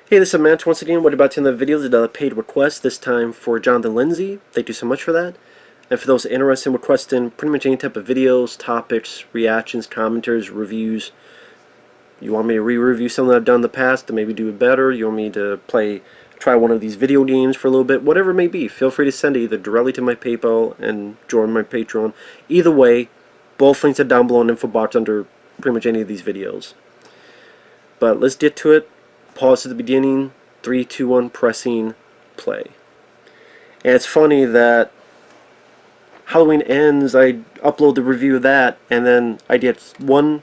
Hey, this is Matt once again. What about in the video? Did a paid request this time for Jonathan Lindsey. Thank you so much for that. And for those interested in requesting pretty much any type of videos, topics, reactions, commentaries, reviews, you want me to re-review something I've done in the past to maybe do it better, you want me to try one of these video games for a little bit, whatever it may be, feel free to send it either directly to my PayPal and join my Patreon. Either way, both links are down below in the info box under pretty much any of these videos. But let's get to it. Pause at the beginning, 3, 2, 1, pressing play. And it's funny that Halloween Ends, I upload the review of that, and then I did one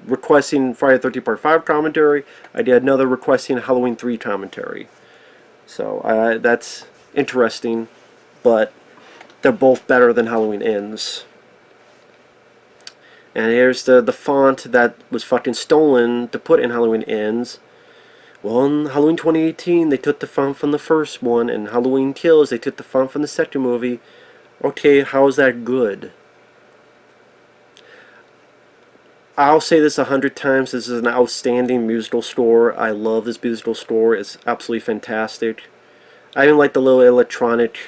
requesting Friday the 13th Part 5 commentary, I did another requesting Halloween 3 commentary. So that's interesting, but they're both better than Halloween Ends. And here's the font that was fucking stolen to put in Halloween Ends. Well, in Halloween 2018, they took the font from the first one, and Halloween Kills, they took the font from the second movie. Okay, how is that good? I'll say this 100 times, this is an outstanding musical score. I love this musical score, it's absolutely fantastic. I even like the little electronic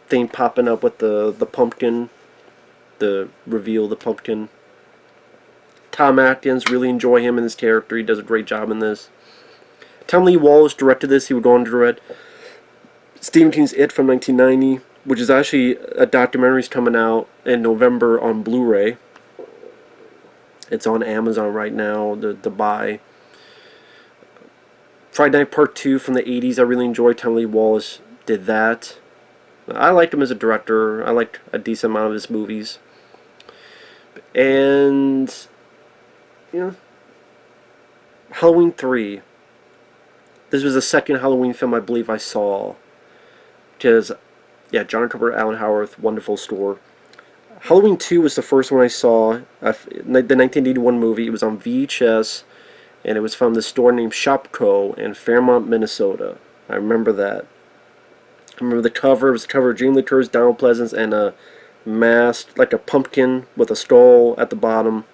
thing popping up with the pumpkin. The reveal, the pumpkin. Tom Atkins, really enjoy him in this character. He does a great job in this. Tom Lee Wallace directed this. He would go on to direct Stephen King's It from 1990, which is actually a documentary coming out in November on Blu-ray. It's on Amazon right now to buy. Friday Night Part 2 from the 80s, I really enjoyed. Tom Lee Wallace did that. I liked him as a director. I liked a decent amount of his movies. And, you know, Halloween 3. This was the second Halloween film I believe I saw. Because, yeah, John Carpenter, Alan Howarth, wonderful score. Halloween 2 was the first one I saw, the 1981 movie. It was on VHS, and it was from the store named Shopko in Fairmont, Minnesota. I remember that. I remember the cover. It was the cover of Dream Liqueurs, Donald Pleasance, and a mask, like a pumpkin with a skull at the bottom.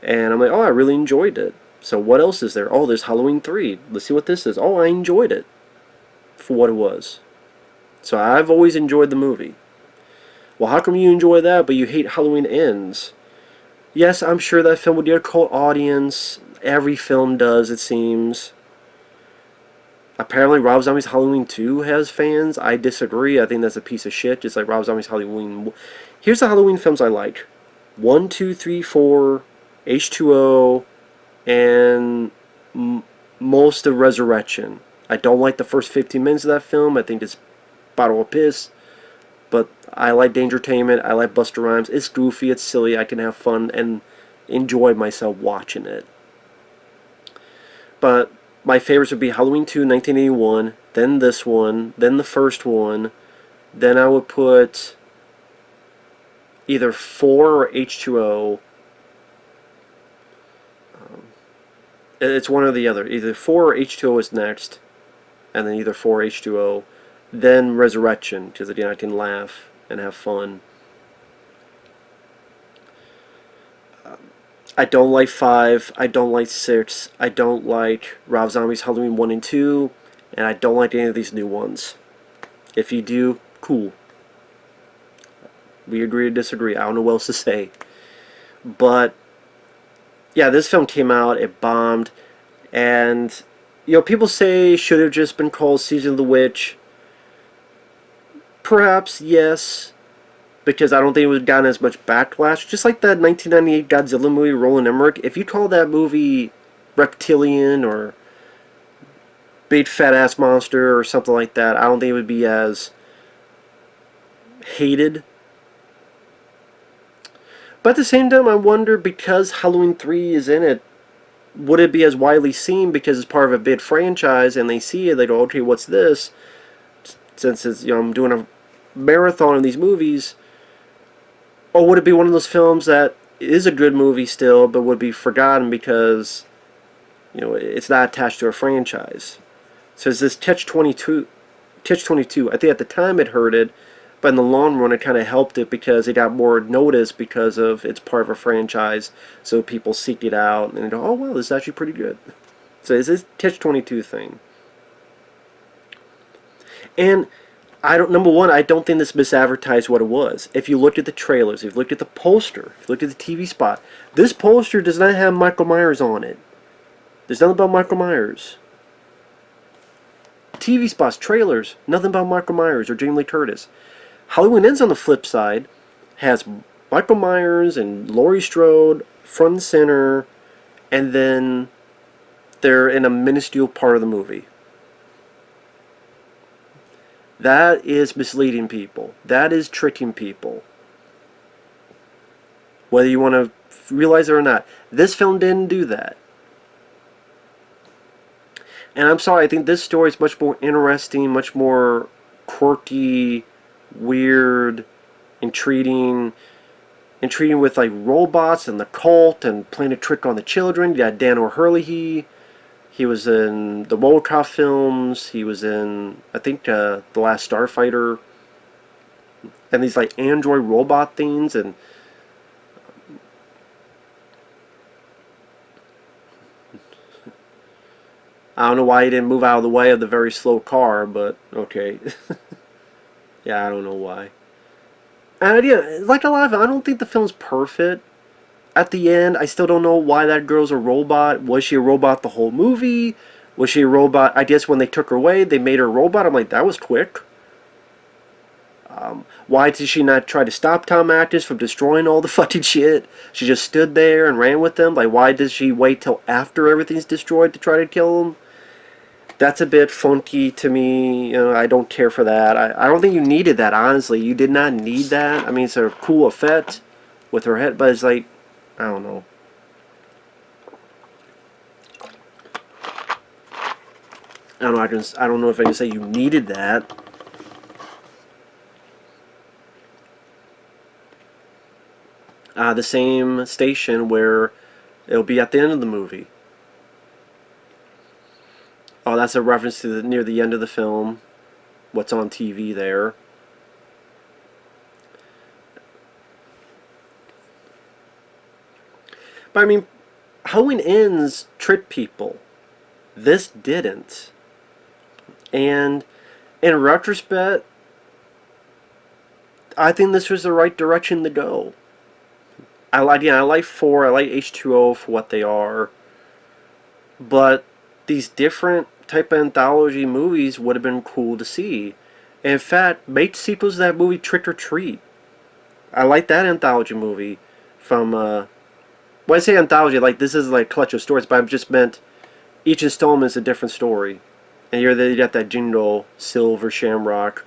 And I'm like, oh, I really enjoyed it. So what else is there? Oh, there's Halloween 3. Let's see what this is. Oh, I enjoyed it for what it was. So I've always enjoyed the movie. Well, how come you enjoy that, but you hate Halloween Ends? Yes, I'm sure that film would get a cult audience. Every film does, it seems. Apparently, Rob Zombie's Halloween 2 has fans. I disagree. I think that's a piece of shit, just like Rob Zombie's Halloween. Here's the Halloween films I like. 1, 2, 3, 4, H2O, and most of Resurrection. I don't like the first 15 minutes of that film. I think it's a bottle of piss. But I like Dangertainment. I like Busta Rhymes. It's goofy. It's silly. I can have fun and enjoy myself watching it. But my favorites would be Halloween 2, 1981, then this one, then the first one, then I would put either 4 or H2O. It's one or the other. Either 4 or H2O is next, and then either 4 or H2O, then Resurrection, because again I can laugh and have fun. I don't like 5, I don't like 6, I don't like Rob Zombie's Halloween 1 and 2, and I don't like any of these new ones. If you do, cool. We agree to disagree. I don't know what else to say. But, yeah, this film came out, it bombed, and, you know, people say it should have just been called Season of the Witch. Perhaps, yes. Because I don't think it would have gotten as much backlash. Just like that 1998 Godzilla movie, Roland Emmerich. If you call that movie Reptilian or Big Fat Ass Monster or something like that, I don't think it would be as hated. But at the same time, I wonder, because Halloween 3 is in it, would it be as widely seen because it's part of a big franchise and they see it, they go, okay, what's this? Since it's, you know, I'm doing a marathon of these movies. Or would it be one of those films that is a good movie still, but would be forgotten because, you know, it's not attached to a franchise? So it's this catch-22. I think at the time it hurt it, but in the long run it kind of helped it because it got more notice because of it's part of a franchise, so people seek it out and go, oh well, this is actually pretty good. So it's this catch-22 thing. And number one, I don't think this misadvertised what it was. If you looked at the trailers, if you looked at the poster, if you looked at the TV spot, this poster does not have Michael Myers on it. There's nothing about Michael Myers. TV spots, trailers, nothing about Michael Myers or Jamie Lee Curtis. Halloween Ends, on the flip side, has Michael Myers and Laurie Strode front and center, and then they're in a minuscule part of the movie. That is misleading people. That is tricking people. Whether you want to realize it or not. This film didn't do that. And I'm sorry, I think this story is much more interesting, much more quirky, weird, intriguing with like robots and the cult and playing a trick on the children. You got Dan O'Herlihy. He was in the Robocop films. He was in, I think, The Last Starfighter. And these like android robot things. And I don't know why he didn't move out of the way of the very slow car, but okay. Yeah, I don't know why. And yeah, like a lot of it, I don't think the film's perfect. At the end, I still don't know why that girl's a robot. Was she a robot the whole movie? Was she a robot? I guess when they took her away, they made her a robot. I'm like, that was quick. Why did she not try to stop Tom Atkins from destroying all the fucking shit? She just stood there and ran with them. Like, why did she wait till after everything's destroyed to try to kill him? That's a bit funky to me. You know, I don't care for that. I don't think you needed that, honestly. You did not need that. I mean, it's a cool effect with her head, but it's like, I don't know. I don't know. I don't know if I can say you needed that. The same station where it'll be at the end of the movie. Oh, that's a reference to near the end of the film. What's on TV there. But I mean, Halloween Ends tricked people. This didn't. And in retrospect, I think this was the right direction to go. I like 4, I like H2O for what they are. But these different type of anthology movies would have been cool to see. And in fact, make sequels to that movie Trick or Treat. I like that anthology movie from, when I say anthology, like this is like collection of stories, but I've just meant each installment is a different story. And you got that Jingle, Silver Shamrock,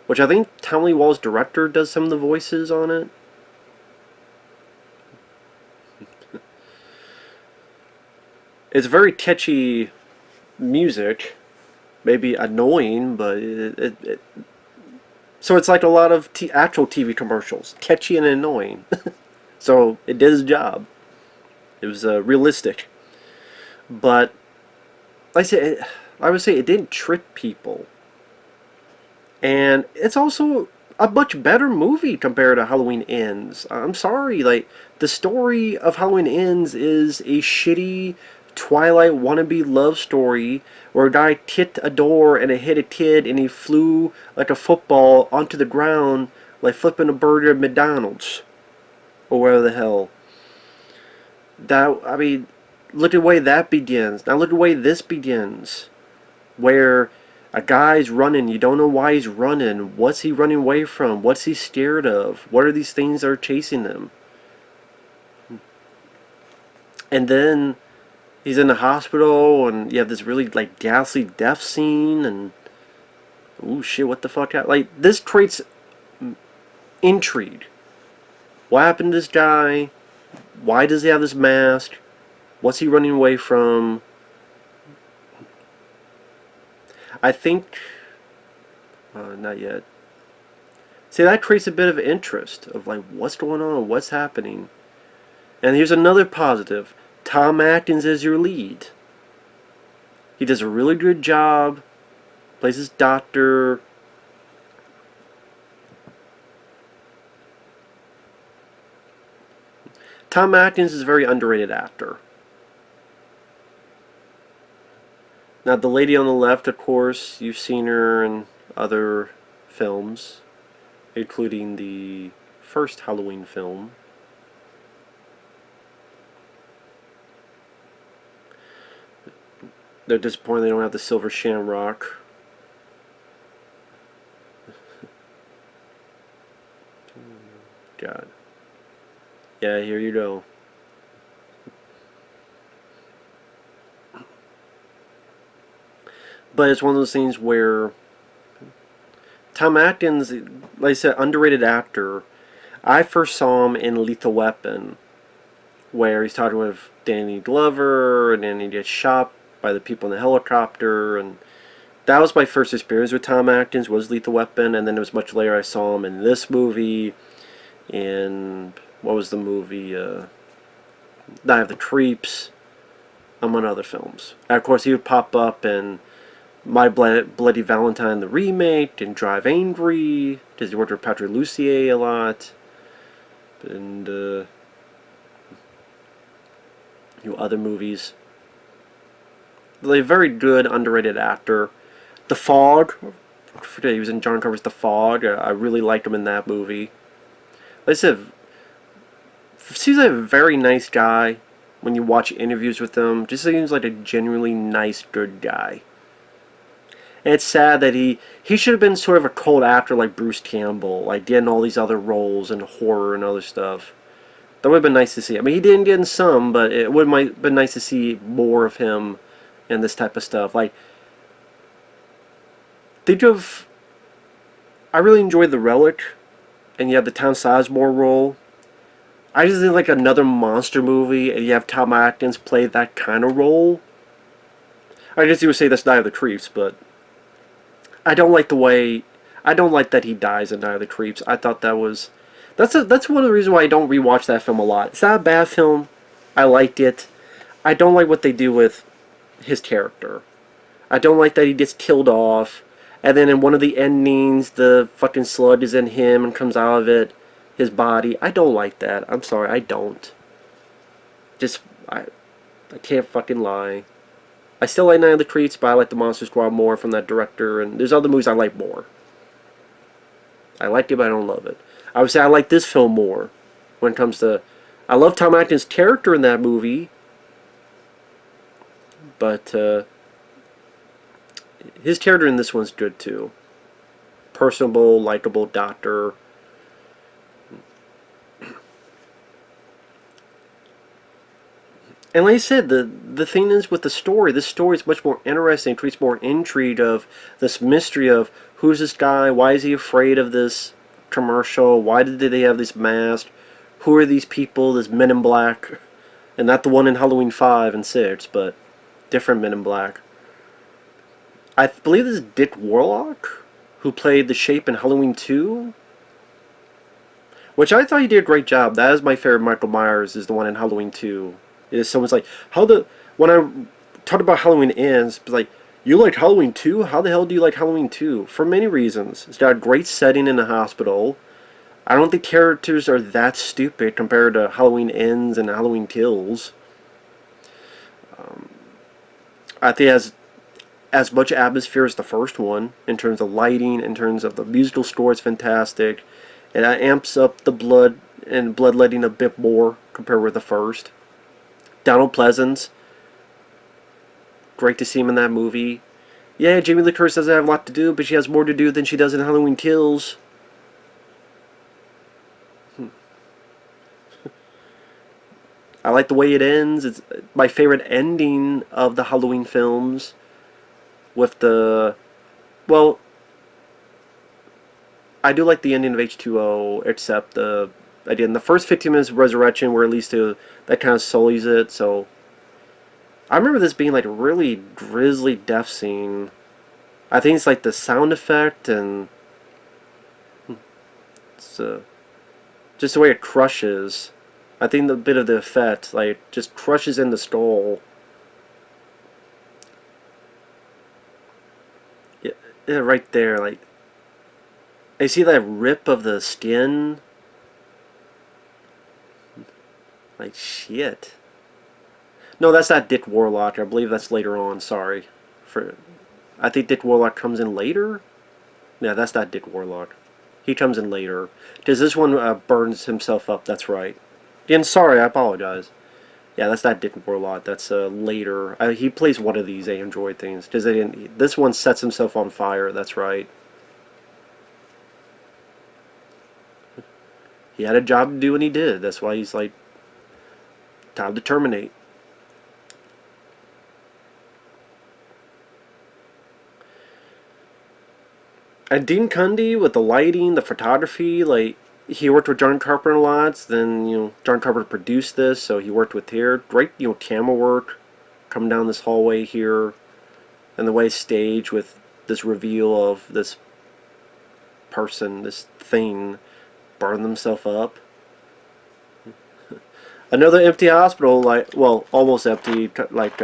which I think Tom Lee Wall's director does some of the voices on it. It's very catchy music, maybe annoying, but so it's like a lot of actual TV commercials, catchy and annoying. So it did its job. It was realistic, but like I would say it didn't trick people, and it's also a much better movie compared to Halloween Ends. I'm sorry, like the story of Halloween Ends is a shitty Twilight wannabe love story where a guy kicked a door and it hit a kid and he flew like a football onto the ground like flipping a burger at McDonald's or wherever the hell. That, I mean, look at the way that begins. Now look at the way this begins, where a guy's running, you don't know why he's running. What's he running away from? What's he scared of? What are these things that are chasing him? And then he's in the hospital, and you have this really like ghastly death scene, and ooh shit, what the fuck? Like this creates intrigue. What happened to this guy? Why does he have this mask? What's he running away from? I think not yet. See, that creates a bit of interest of like what's going on, what's happening. And here's another positive. Tom Atkins is your lead. He does a really good job. Plays his doctor. Tom Atkins is a very underrated actor. Now, the lady on the left, of course, you've seen her in other films, including the first Halloween film. They're disappointed they don't have the silver shamrock. God. Yeah, here you go. But it's one of those things where Tom Atkins, like I said, underrated actor. I first saw him in Lethal Weapon, where he's talking with Danny Glover, and then he gets shot by the people in the helicopter, and that was my first experience with Tom Atkins, was Lethal Weapon, and then it was much later I saw him in this movie, in, what was the movie, Night of the Creeps, among other films. And of course, he would pop up in My Bloody Valentine, the remake, and Drive Angry, because he worked with Patrick Lussier a lot, and other movies. Like, a very good, underrated actor. The Fog, he was in John Carpenter's The Fog. I really liked him in that movie. Like I said, seems like a very nice guy when you watch interviews with him. Just seems like a genuinely nice, good guy. And it's sad that he should have been sort of a cult actor like Bruce Campbell, like getting all these other roles in horror and other stuff. That would have been nice to see. I mean, he didn't get in some, but it would have been nice to see more of him in this type of stuff. Like, think of, I really enjoyed The Relic, and you have the Tom Sizemore role. I just think like another monster movie, and you have Tom Atkins play that kind of role. I guess you would say that's Night of the Creeps, but I don't like the way, I don't like that he dies in Night of the Creeps. I thought that was, that's one of the reasons why I don't rewatch that film a lot. It's not a bad film. I liked it. I don't like what they do with his character. I don't like that he gets killed off, and then in one of the endings, the fucking slug is in him and comes out of it, his body. I don't like that. I'm sorry, I don't. Just, I can't fucking lie. I still like Night of the Creeps, but I like the Monster Squad more from that director, and there's other movies I like more. I like it, but I don't love it. I would say I like this film more when it comes to... I love Tom Atkins' character in that movie, but his character in this one's good too. Personable, likable doctor. And like I said, the thing is with the story, this story is much more interesting. It creates more intrigue of this mystery of who's this guy, why is he afraid of this commercial, why did they have this mask, who are these people, this Men in Black, and not the one in Halloween 5 and 6, but different Men in Black. I believe this is Dick Warlock, who played the Shape in Halloween 2, which I thought he did a great job. That is my favorite Michael Myers, is the one in Halloween 2. It is someone's like, when I talked about Halloween Ends, it's like, you like Halloween 2? How the hell do you like Halloween 2? For many reasons. It's got a great setting in the hospital. I don't think characters are that stupid compared to Halloween Ends and Halloween Kills. I think it has as much atmosphere as the first one, in terms of lighting, in terms of the musical score. It's fantastic. It amps up the blood and bloodletting a bit more compared with the first. Donald Pleasance, great to see him in that movie. Yeah, Jamie Lee Curtis doesn't have a lot to do, but she has more to do than she does in Halloween Kills. I like the way it ends. It's my favorite ending of the Halloween films. With the... Well, I do like the ending of H2O, except again, the first 15 minutes of Resurrection were at least that kind of sullies it, so... I remember this being like a really grisly death scene. I think it's like the sound effect and... It's just the way it crushes. I think the bit of the effect, like, just crushes in the skull. Yeah, right there, like... I see that rip of the skin. Like, shit. No, that's not Dick Warlock. I believe that's later on, sorry. I think Dick Warlock comes in later. Yeah, that's not Dick Warlock. He comes in later. Because this one burns himself up. That's right. Again, sorry, I apologize. Yeah, that's not Dick Warlock. That's later. He plays one of these android things. Because this one sets himself on fire. That's right. He had a job to do and he did. That's why he's like, time to terminate. And Dean Cundy with the lighting, the photography, like, he worked with John Carpenter a lot. Then, John Carpenter produced this, so he worked with here. Great, camera work coming down this hallway here. And the way it's staged with this reveal of this person, this thing, burn themselves up. Another empty hospital, like, well, almost empty, like,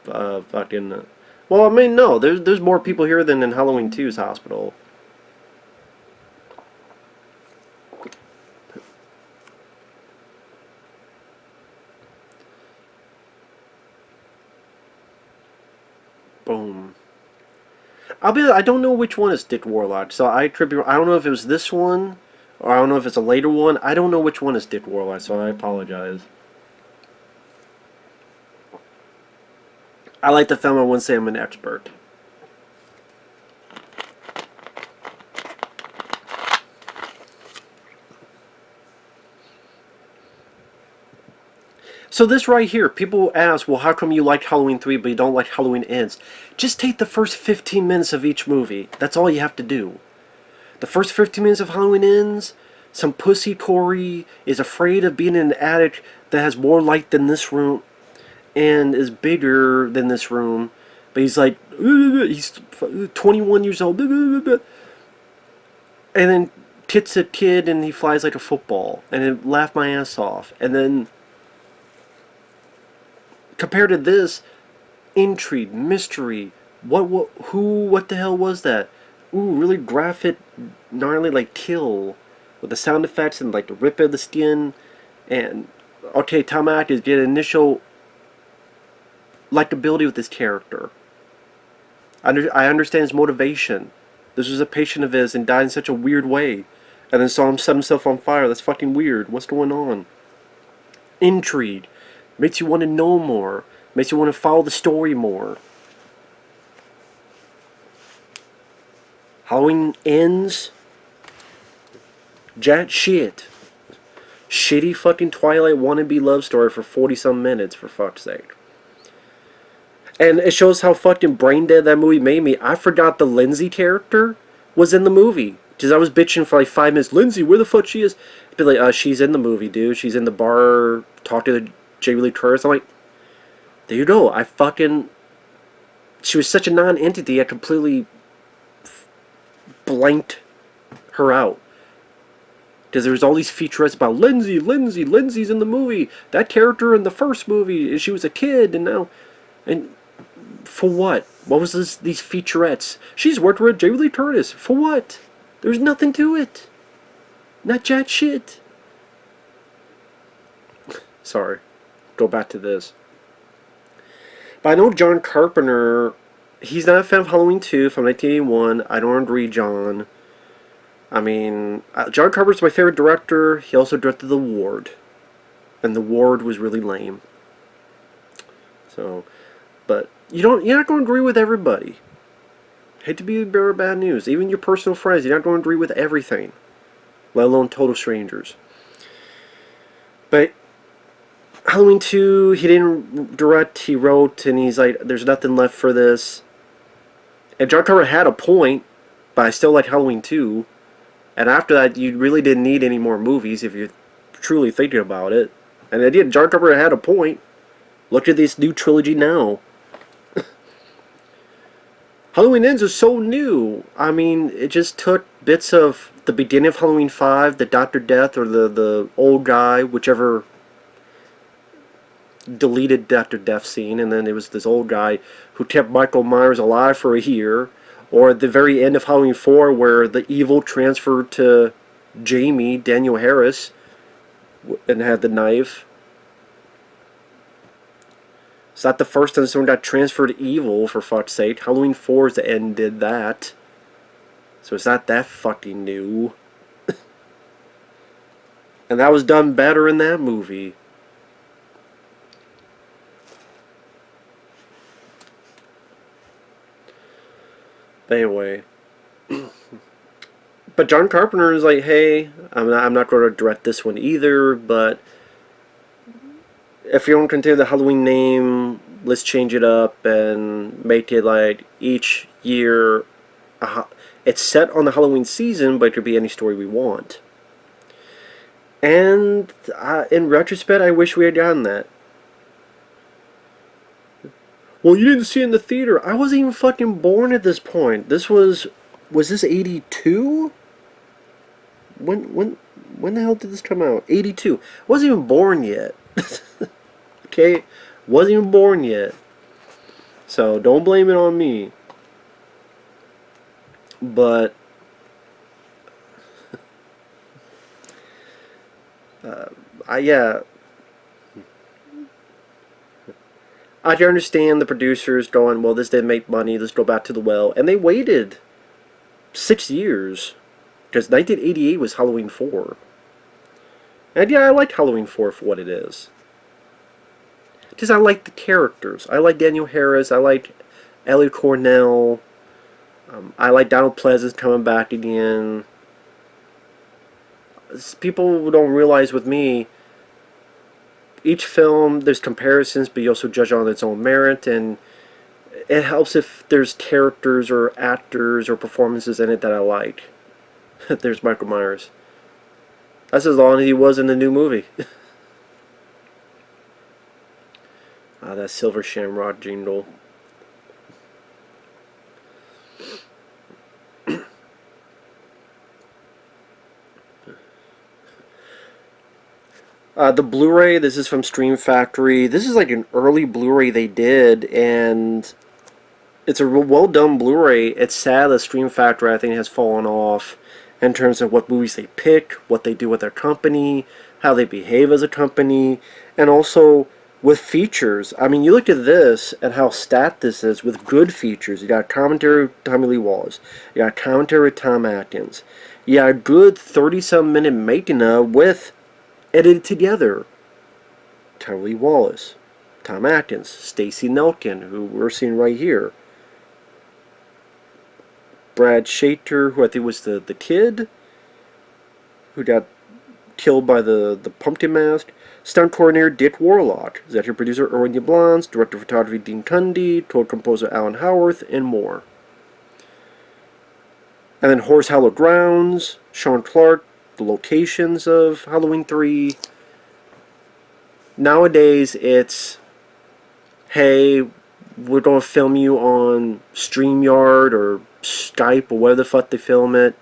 fucking, well, I mean, no, there's more people here than in Halloween 2's hospital. Boom. I don't know which one is Dick Warlock, so I don't know if it was this one, or I don't know if it's a later one. I don't know which one is Dick Warlock, so I apologize. I like the film, I wouldn't say I'm an expert. So this right here, people ask, well, how come you like Halloween 3 but you don't like Halloween Ends? Just take the first 15 minutes of each movie. That's all you have to do. The first 15 minutes of Halloween Ends, some pussy Corey is afraid of being in an attic that has more light than this room and is bigger than this room. But he's like, he's 21 years old. And then hits a kid and he flies like a football. And it laughed my ass off. And then compared to this, intrigue, mystery, what the hell was that? Ooh, really graphic, gnarly, like, kill, with the sound effects and, like, the rip of the skin, and, okay, Tom Atkins get initial likability with this character. I understand his motivation. This was a patient of his and died in such a weird way, and then saw him set himself on fire. That's fucking weird. What's going on? Intrigue. Makes you want to know more. Makes you want to follow the story more. Halloween Ends. Jack shit. Shitty fucking Twilight wannabe love story for 40-some minutes, for fuck's sake. And it shows how fucking brain dead that movie made me. I forgot the Lindsey character was in the movie. Because I was bitching for like 5 minutes. Lindsey, where the fuck she is? Be like, she's in the movie, dude. She's in the bar talking to the Jamie Lee Curtis. I'm like, there you go. She was such a non-entity, I completely blanked her out. Because there was all these featurettes about Lindsey's in the movie. That character in the first movie, she was a kid, and now, and for what? What was these featurettes? She's worked with Jamie Lee Curtis. For what? There's nothing to it. Not jack shit. Sorry. Go back to this. But I know John Carpenter, he's not a fan of Halloween 2 from 1981. I don't agree, John. I mean, John Carpenter's my favorite director. He also directed The Ward. And The Ward was really lame. So, but you're not going to agree with everybody. Hate to be the bearer of bad news. Even your personal friends, you're not going to agree with everything. Let alone total strangers. But Halloween 2, he didn't direct, he wrote, and he's like, there's nothing left for this. And John Carpenter had a point, but I still like Halloween 2. And after that, you really didn't need any more movies if you're truly thinking about it. And it did. John Carpenter had a point. Look at this new trilogy now. Halloween Ends is so new. I mean, it just took bits of the beginning of Halloween 5, the Dr. Death, or the old guy, whichever deleted Dr. Death scene, and then it was this old guy who kept Michael Myers alive for a year, or at the very end of Halloween 4 where the evil transferred to Jamie, Daniel Harris, and had the knife. It's not the first time someone got transferred evil, for fuck's sake. Halloween 4 is the end did that. So it's not that fucking new. And that was done better in that movie. But anyway. But John Carpenter is like, hey, I'm not going to direct this one either, but if you don't consider the Halloween name, let's change it up and make it like each year. It's set on the Halloween season, but it could be any story we want. And in retrospect, I wish we had gotten that. Well, you didn't see it in the theater. I wasn't even fucking born at this point. Was this 82? When the hell did this come out? 82. I wasn't even born yet. Okay? Wasn't even born yet. So don't blame it on me. But I can understand the producers going, well, this didn't make money, let's go back to the well. And they waited 6 years. Because 1988 was Halloween 4. And yeah, I like Halloween 4 for what it is. Because I like the characters. I like Daniel Harris. I like Ellie Cornell. I like Donald Pleasance coming back again. People don't realize with me, each film, there's comparisons, but you also judge on its own merit, and it helps if there's characters or actors or performances in it that I like. There's Michael Myers. That's as long as he was in the new movie. That Silver Shamrock jingle. The Blu-ray, this is from Stream Factory. This is like an early Blu-ray they did, and it's a well done Blu-ray. It's sad that Stream Factory, I think, has fallen off in terms of what movies they pick, what they do with their company, how they behave as a company, and also with features. I mean, you look at this and how stat this is with good features. You got commentary with Tommy Lee Wallace. You got commentary with Tom Atkins. You got a good 30-some minute making of with edited together. Tommy Lee Wallace, Tom Atkins, Stacey Nelkin, who we're seeing right here. Brad Shater, who I think was the kid who got killed by the pumpkin mask. Stunt coordinator Dick Warlock. Executive producer Erwin Yablans. Director of photography Dean Cundy. Total composer Alan Howarth. And more. And then Horse Hallowed Grounds. Sean Clark. The locations of Halloween 3. Nowadays it's, hey, we're going to film you on StreamYard or Skype or wherever the fuck they film it.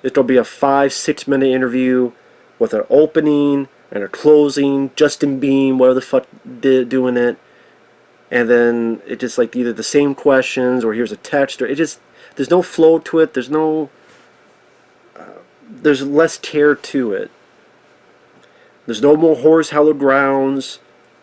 It's going to be a 5-6 minute interview with an opening and a closing, Justin Beam, whatever the fuck doing it. And then it's just like either the same questions or here's a text, or it just, there's no flow to it, there's less care to it. There's no more Horrors Hallowed Grounds.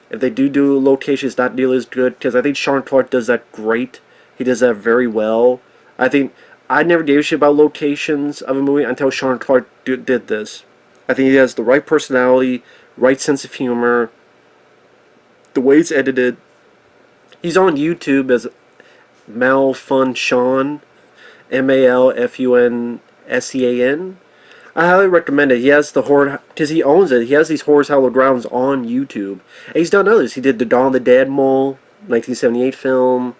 If they do locations, it's not nearly as good, because I think Sean Clark does that great. He does that very well. I think I never gave a shit about locations of a movie until Sean Clark did this. I think he has the right personality, right sense of humor, the way it's edited. He's on YouTube as Malfun Sean, MALFUNSEAN. I highly recommend it. He has the horror, because he owns it. He has these Horrors Hallowed Grounds on YouTube. And he's done others. He did the Dawn of the Dead Mole, 1978 film.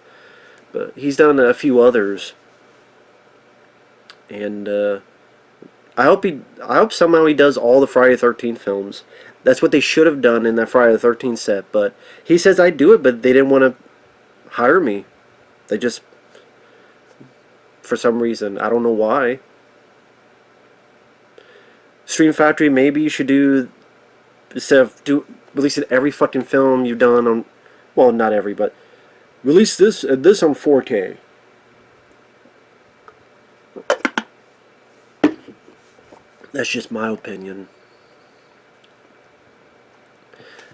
But he's done a few others. And I hope somehow he does all the Friday the 13th films. That's what they should have done in that Friday the 13th set. But he says I'd do it, but they didn't want to hire me. They just, for some reason, I don't know why. Stream Factory, maybe you should do, instead of releasing every fucking film you've done on, well, not every, but release this on 4K. That's just my opinion.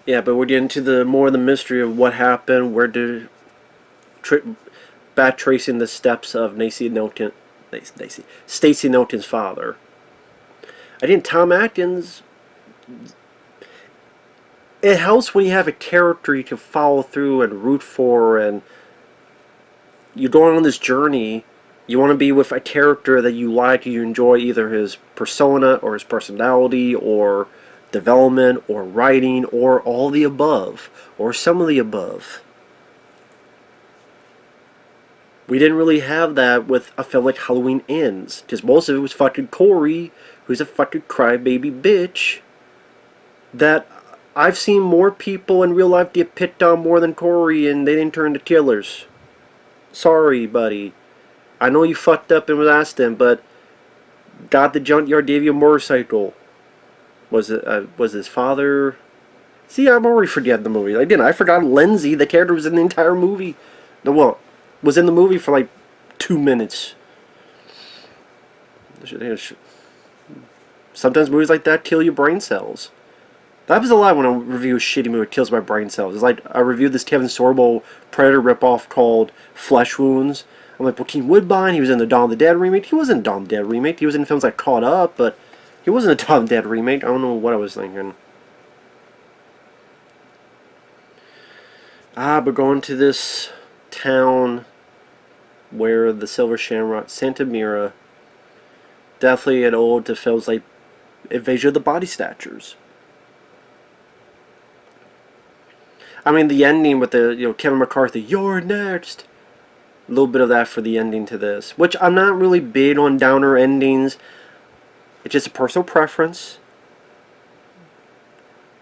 Yeah, but we're getting to the more of the mystery of what happened, where did back tracing the steps of Stacey Noten's father. I think Tom Atkins. It helps when you have a character you can follow through and root for, and you're going on this journey. You want to be with a character that you like, you enjoy either his persona or his personality or development or writing or all the above or some of the above. We didn't really have that with a film like Halloween Ends, because most of it was fucking Corey, who's a fucking crybaby bitch, that I've seen more people in real life get picked on more than Corey, and they didn't turn to killers. Sorry, buddy. I know you fucked up and was asked him, but got the junkyard, gave you a motorcycle. Was his father? See, I'm already forgetting the movie. I forgot Lindsey. The character was in the entire movie. Well, was in the movie for like 2 minutes. Sometimes movies like that kill your brain cells. That happens a lot when I review a shitty movie. It kills my brain cells. It's like I reviewed this Kevin Sorbo Predator ripoff called Flesh Wounds. I'm like, Joaquin Woodbine, he was in the Dawn of the Dead remake. He wasn't in Dawn of the Dead remake. He was in films like Caught Up, but he wasn't a Dawn of the Dead remake. I don't know what I was thinking. But going to this town where the Silver Shamrock, Santa Mira, definitely an ode to films like Invasion of the Body Snatchers. I mean, the ending with the Kevin McCarthy, "You're next." A little bit of that for the ending to this, which I'm not really big on downer endings. It's just a personal preference.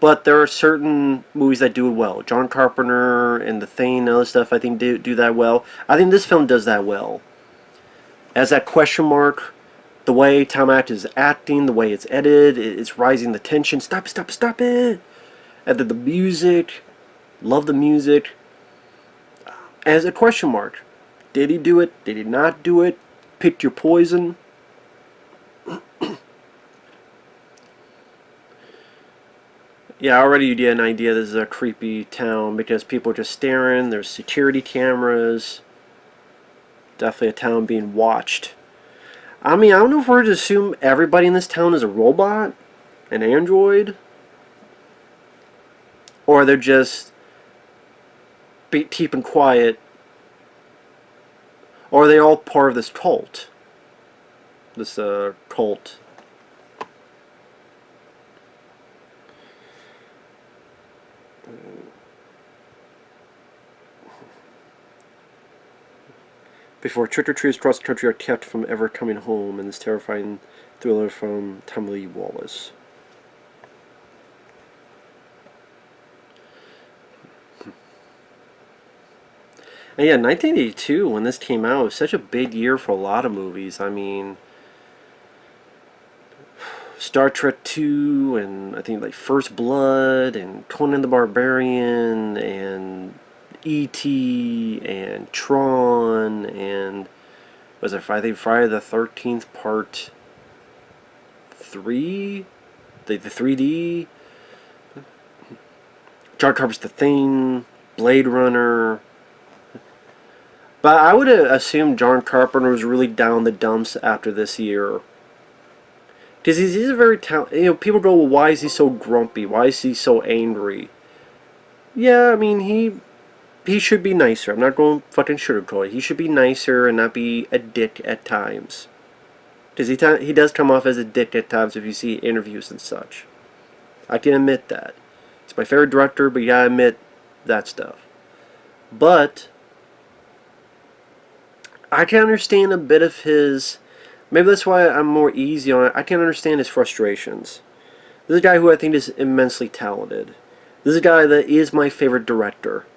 But there are certain movies that do it well. John Carpenter and The Thing and other stuff, I think, do that well. I think this film does that well. As that question mark, the way Tom Atkins is acting, the way it's edited, it's rising the tension. Stop it! And then the music, love the music. As a question mark. Did he do it? Did he not do it? Pick your poison. Yeah, already you get an idea this is a creepy town because people are just staring. There's security cameras. Definitely a town being watched. I mean, I don't know if we're to assume everybody in this town is a robot, an android, or they're just keeping quiet, or are they all part of this cult? This cult. Before trick-or-treaters across the country are kept from ever coming home in this terrifying thriller from Tom Lee Wallace. And yeah, 1982, when this came out, was such a big year for a lot of movies. I mean, Star Trek 2, and I think like First Blood, and Conan the Barbarian, and E.T., and Tron, and was it, I think, Friday the 13th Part 3? The 3D? John Carpenter's The Thing, Blade Runner. But I would assume John Carpenter was really down the dumps after this year. Because he's a very talented. People go, well, why is he so grumpy? Why is he so angry? Yeah, I mean, he should be nicer. I'm not going to fucking sugarcoat it. He should be nicer and not be a dick at times. Because he does come off as a dick at times if you see interviews and such. I can admit that. He's my favorite director, but you gotta admit that stuff. But I can understand a bit of his. Maybe that's why I'm more easy on it. I can understand his frustrations. This is a guy who I think is immensely talented. This is a guy that is my favorite director.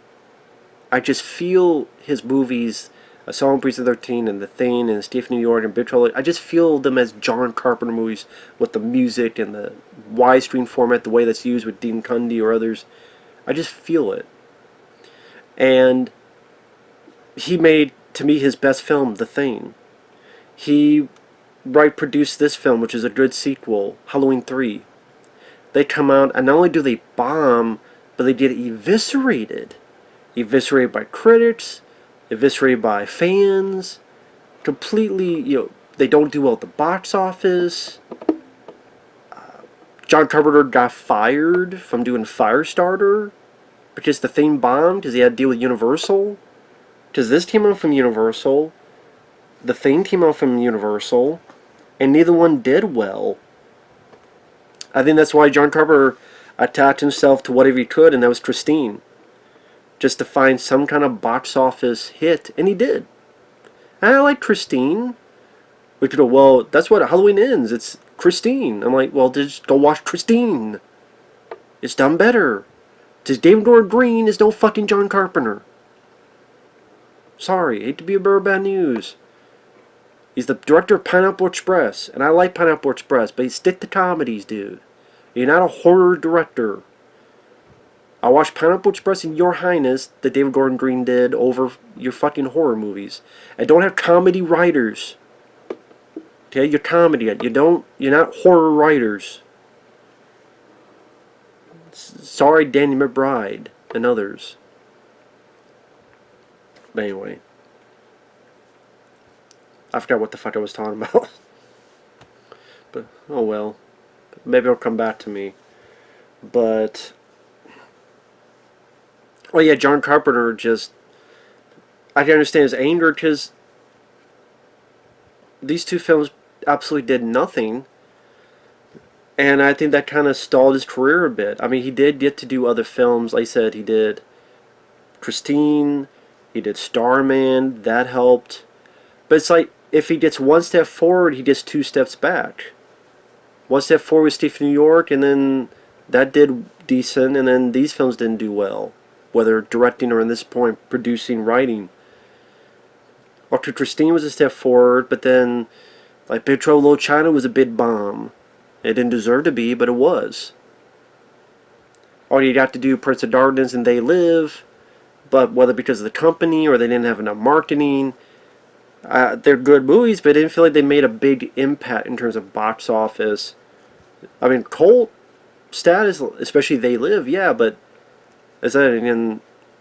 I just feel his movies, A Saw on Precinct 13 and The Thing and Steve New York and Big Trouble, I just feel them as John Carpenter movies with the music and the widescreen format, the way that's used with Dean Cundey or others. I just feel it. And he made, to me, his best film, The Thing. He produced this film, which is a good sequel, Halloween 3. They come out, and not only do they bomb, but they get eviscerated. Eviscerated by critics, eviscerated by fans, completely, they don't do well at the box office. John Carpenter got fired from doing Firestarter because the thing bombed because he had to deal with Universal. Because this came out from Universal, the thing came out from Universal, and neither one did well. I think that's why John Carpenter attached himself to whatever he could, and that was Christine. Just to find some kind of box office hit, and he did. And I like Christine. We could go, well, that's what Halloween ends. It's Christine. I'm like, well, just go watch Christine. It's done better. Just David Gordon Green is no fucking John Carpenter. Sorry, hate to be a bearer of bad news. He's the director of Pineapple Express, and I like Pineapple Express, but you stick to comedies, dude. You're not a horror director. I watched Pineapple Express and Your Highness that David Gordon Green did over your fucking horror movies. And don't have comedy writers. Okay, you're comedy. You're not horror writers. Sorry, Danny McBride and others. But anyway. I forgot what the fuck I was talking about. But, oh well. Maybe it'll come back to me. But... oh yeah, John Carpenter just... I can understand his anger because... these two films absolutely did nothing. And I think that kind of stalled his career a bit. I mean, he did get to do other films. Like I said, he did Christine. He did Starman. That helped. But it's like, if he gets one step forward, he gets two steps back. One step forward with Steve New York, and then that did decent, and then these films didn't do well. Whether directing or, in this point, producing, writing. Dr. Christine was a step forward, but then, like, Big Trouble in Little China was a big bomb. It didn't deserve to be, but it was. All you got to do, Prince of Darkness and They Live, but whether because of the company or they didn't have enough marketing, they're good movies, but I didn't feel like they made a big impact in terms of box office. I mean, cult status, especially They Live, yeah, but as I said, again,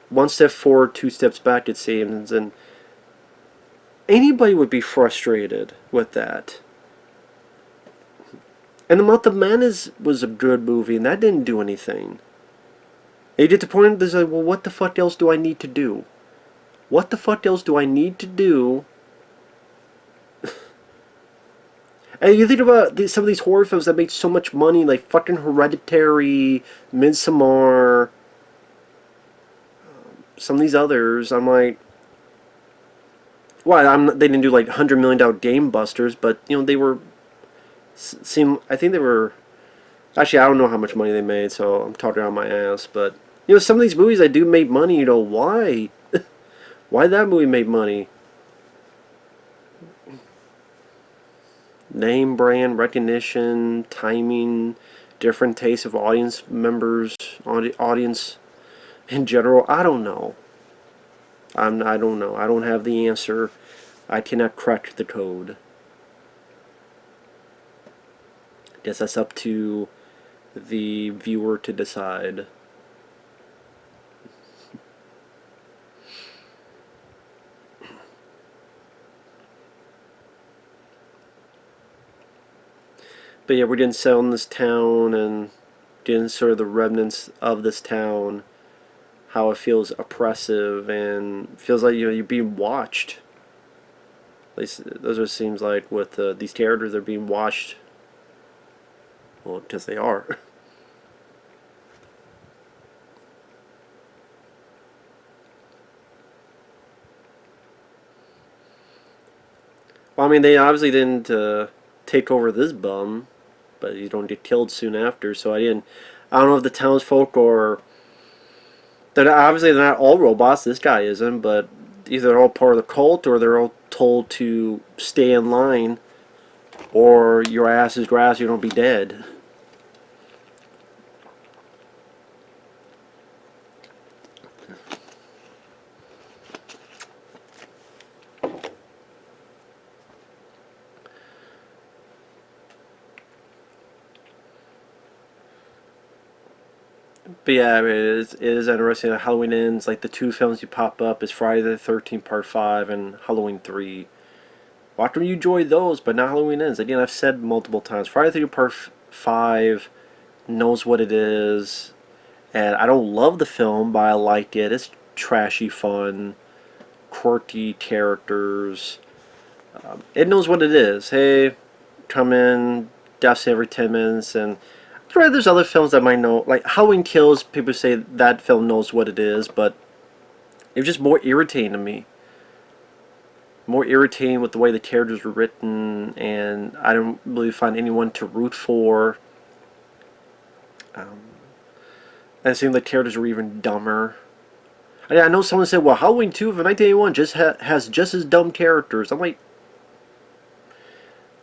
one step forward, two steps back, it seems, and anybody would be frustrated with that. And The Month of Madness was a good movie, and that didn't do anything. They get to the point that like, well, what the fuck else do I need to do? What the fuck else do I need to do? And you think about some of these horror films that make so much money, like fucking Hereditary, Midsommar, some of these others. I'm like, well, they didn't do like $100 million game busters, but they were. I think they were. Actually, I don't know how much money they made, so I'm talking out my ass. But some of these movies that do make money, why? Why that movie made money? Name, brand, recognition, timing, different tastes of audience members, audience in general. I don't know. I don't know. I don't have the answer. I cannot crack the code. Guess that's up to the viewer to decide. But yeah, we're getting settled in this town and getting sort of the remnants of this town, how it feels oppressive and feels like you're being watched. At least those are what it seems like with these characters. They're being watched. Well, because they are. Well, I mean, they obviously didn't take over this bum, but you don't get killed soon after. So I don't know if the townsfolk or obviously they're not all robots. This guy isn't, but either they're all part of the cult or they're all told to stay in line, or your ass is grass. You don't be dead. But yeah, I mean, it is interesting that Halloween Ends. Like the two films you pop up is Friday the 13th Part 5 and Halloween 3. Why don't you enjoy those, but not Halloween Ends? Again, I've said multiple times, Friday the 13th Part 5 knows what it is, and I don't love the film, but I like it. It's trashy fun, quirky characters. It knows what it is. Hey, come in, deaths every 10 minutes, and right, there's other films that might know, like Halloween Kills, people say that film knows what it is, but it was just more irritating to me. More irritating with the way the characters were written, and I don't really find anyone to root for. And it seemed like characters were even dumber. I know someone said, well, Halloween 2 of 1981 just has just as dumb characters. I'm like,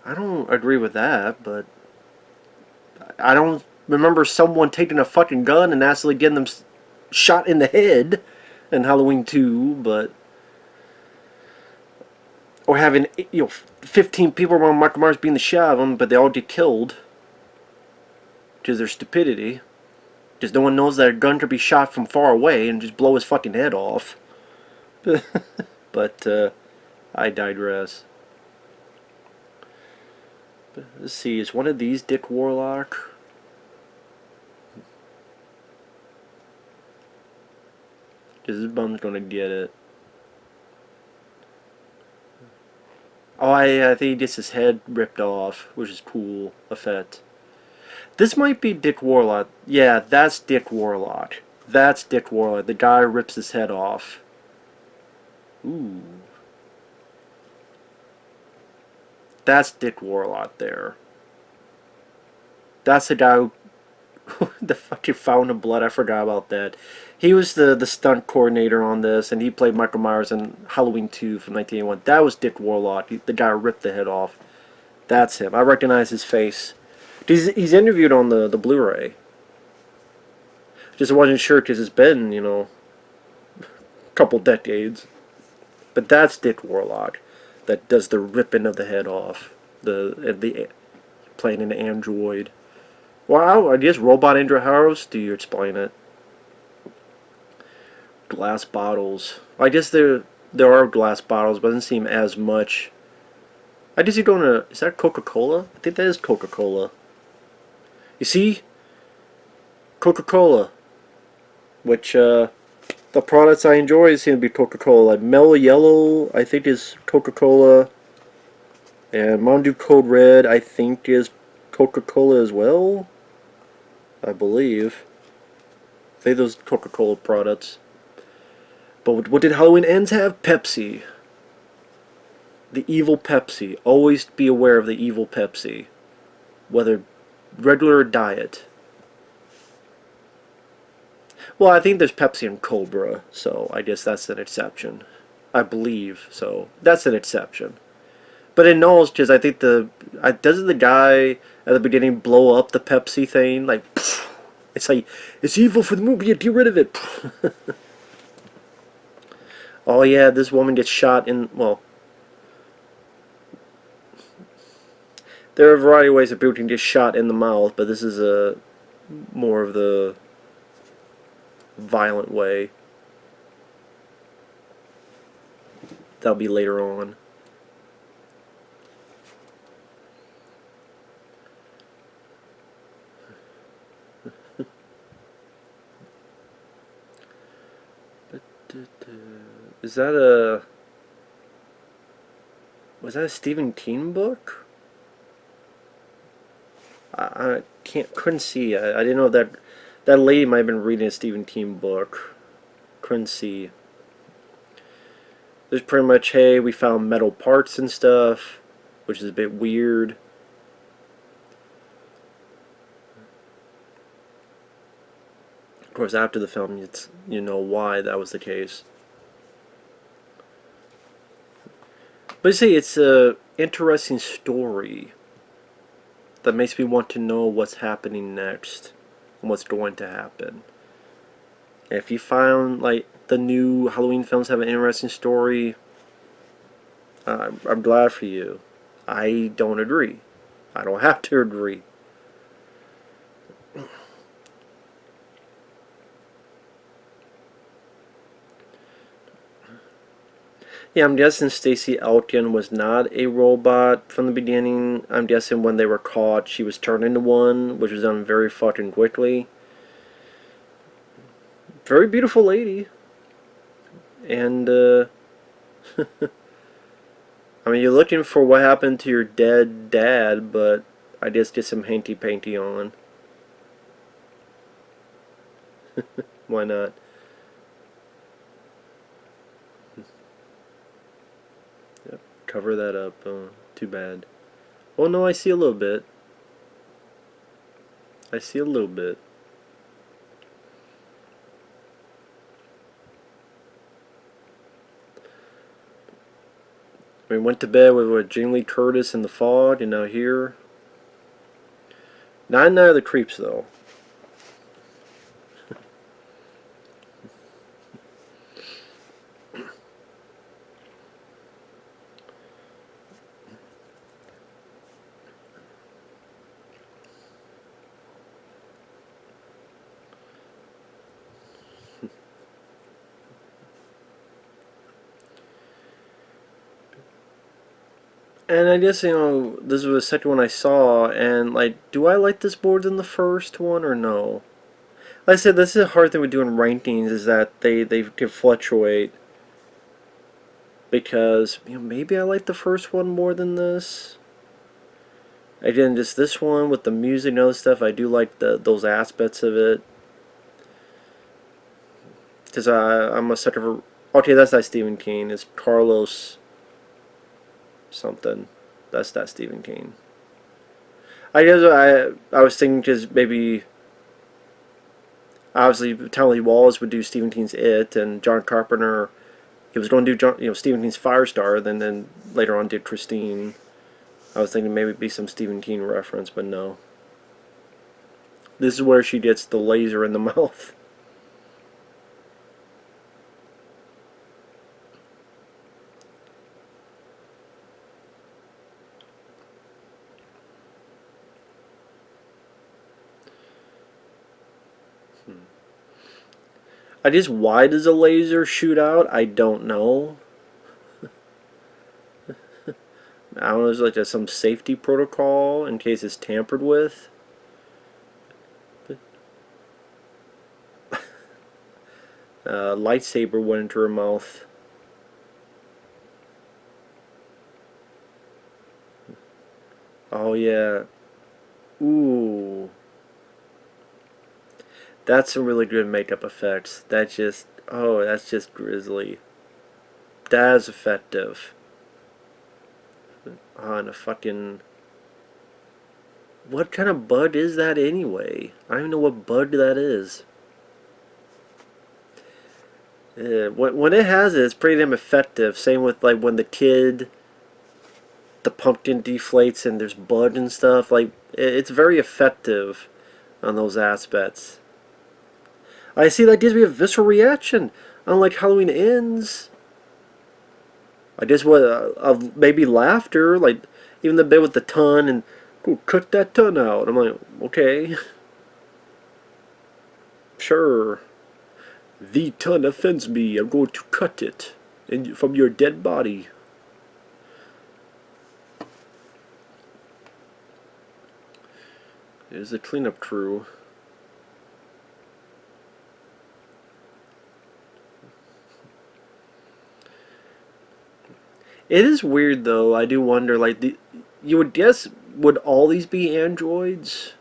I don't agree with that, but I don't remember someone taking a fucking gun and accidentally getting them shot in the head in Halloween 2, but or having 15 people around Michael Myers being the shot of them, but they all get killed because of their stupidity. Because no one knows that a gun could be shot from far away and just blow his fucking head off. But I digress. But let's see, is one of these Dick Warlock? Because this bum's gonna get it. Oh, I think he gets his head ripped off, which is cool effect. This might be Dick Warlock. Yeah, that's Dick Warlock. That's Dick Warlock. The guy rips his head off. Ooh. That's Dick Warlock there. That's the guy who the fucking Fountain of Blood. I forgot about that. He was the stunt coordinator on this, and he played Michael Myers in Halloween 2 from 1981. That was Dick Warlock, the guy who ripped the head off. That's him. I recognize his face. He's interviewed on the Blu-ray. Just wasn't sure because it's been, a couple decades. But that's Dick Warlock that does the ripping of the head off. The playing an android. Wow, I guess Robot Andrew Harrows? Do you explain it? Glass bottles. I guess there are glass bottles, but it doesn't seem as much. I guess you're going to... Is that Coca-Cola? I think that is Coca-Cola. You see? Coca-Cola. Which, the products I enjoy seem to be Coca-Cola. Like Mellow Yellow, I think, is Coca-Cola. And Mountain Dew Code Red, I think, is Coca-Cola as well. I believe. I think those Coca-Cola products. But what did Halloween Ends have? Pepsi. The evil Pepsi. Always be aware of the evil Pepsi. Whether regular or diet. Well, I think there's Pepsi and Cobra, so I guess that's an exception. I believe, so that's an exception. But it knows, because I think doesn't the guy at the beginning blow up the Pepsi thing? Like, it's like, it's evil for the movie, get rid of it. Oh yeah, this woman gets shot in, well, there are a variety of ways that people can get shot in the mouth, but this is a more of the violent way. That'll be later on. Is that a... Was that a Stephen King book? I couldn't see. I didn't know that lady might have been reading a Stephen King book. Couldn't see. There's pretty much, hey, we found metal parts and stuff, which is a bit weird. Of course, after the film, you know why that was the case. But you see, it's a interesting story that makes me want to know what's happening next and what's going to happen. And if you find like the new Halloween films have an interesting story, I'm glad for you. I don't agree. I don't have to agree. Yeah, I'm guessing Stacy Elkin was not a robot from the beginning. I'm guessing when they were caught, she was turned into one, which was done very fucking quickly. Very beautiful lady. And, I mean, you're looking for what happened to your dead dad, but I just get some hanky-panky on. Why not? Yep, cover that up. Too bad. Oh no, I see a little bit. I see a little bit. We went to bed with Jamie Lee Curtis in The Fog, and now here. Not Night of the Creeps, though. And I guess, this was the second one I saw, and, like, do I like this more than the first one, or no? Like I said, this is a hard thing with doing rankings, is that they can fluctuate. Because, maybe I like the first one more than this. Again, just this one with the music and other stuff, I do like those aspects of it. Because I'm a sucker for... Okay, that's not Stephen King. It's Carlos something. That's not Stephen King. I guess I was thinking because maybe... Obviously, Tommy Lee Wallace would do Stephen King's It, and John Carpenter... He was going to do Stephen King's Firestar, then later on did Christine. I was thinking maybe it'd be some Stephen King reference, but no. This is where she gets the laser in the mouth. I guess why does a laser shoot out? I don't know. I don't know, is like some safety protocol in case it's tampered with. Lightsaber went into her mouth. Oh yeah. Ooh. That's some really good makeup effects. That's just grisly. That is effective. On a fucking... What kind of bud is that anyway? I don't even know what bud that is. When it has it, it's pretty damn effective. Same with like when the pumpkin deflates and there's bud and stuff. Like it's very effective on those aspects. I see that gives me a visceral reaction. Unlike Halloween Ends. I guess what of maybe laughter, like even the bit with the ton and go cut that ton out. I'm like, okay, sure. The ton offends me. I'm going to cut it from your dead body. There's the cleanup crew. It is weird though. I do wonder, like, you would guess, would all these be androids?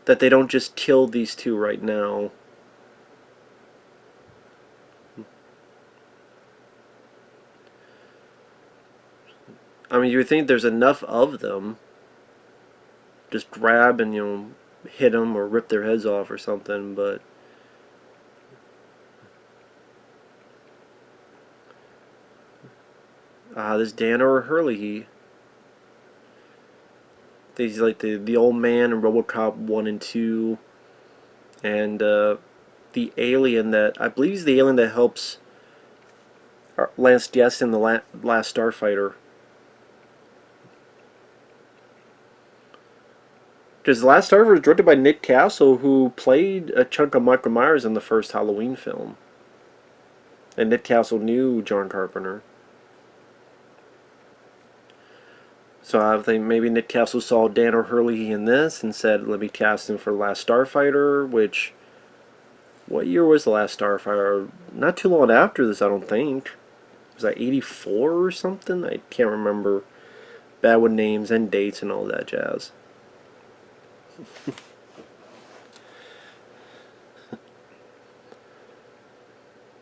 That they don't just kill these two right now. I mean, you would think there's enough of them. Just grab and, hit them or rip their heads off or something, but... this Dan or Hurley. He's like the old man in RoboCop 1 and 2. And the alien that... I believe he's the alien that helps Lance Guest in the last Starfighter. Because The Last Starfighter was directed by Nick Castle, who played a chunk of Michael Myers in the first Halloween film. And Nick Castle knew John Carpenter. So I think maybe Nick Castle saw Dan O'Hurley in this and said, let me cast him for Last Starfighter, which... What year was The Last Starfighter? Not too long after this, I don't think. Was that 84 or something? I can't remember. Bad with names and dates and all that jazz.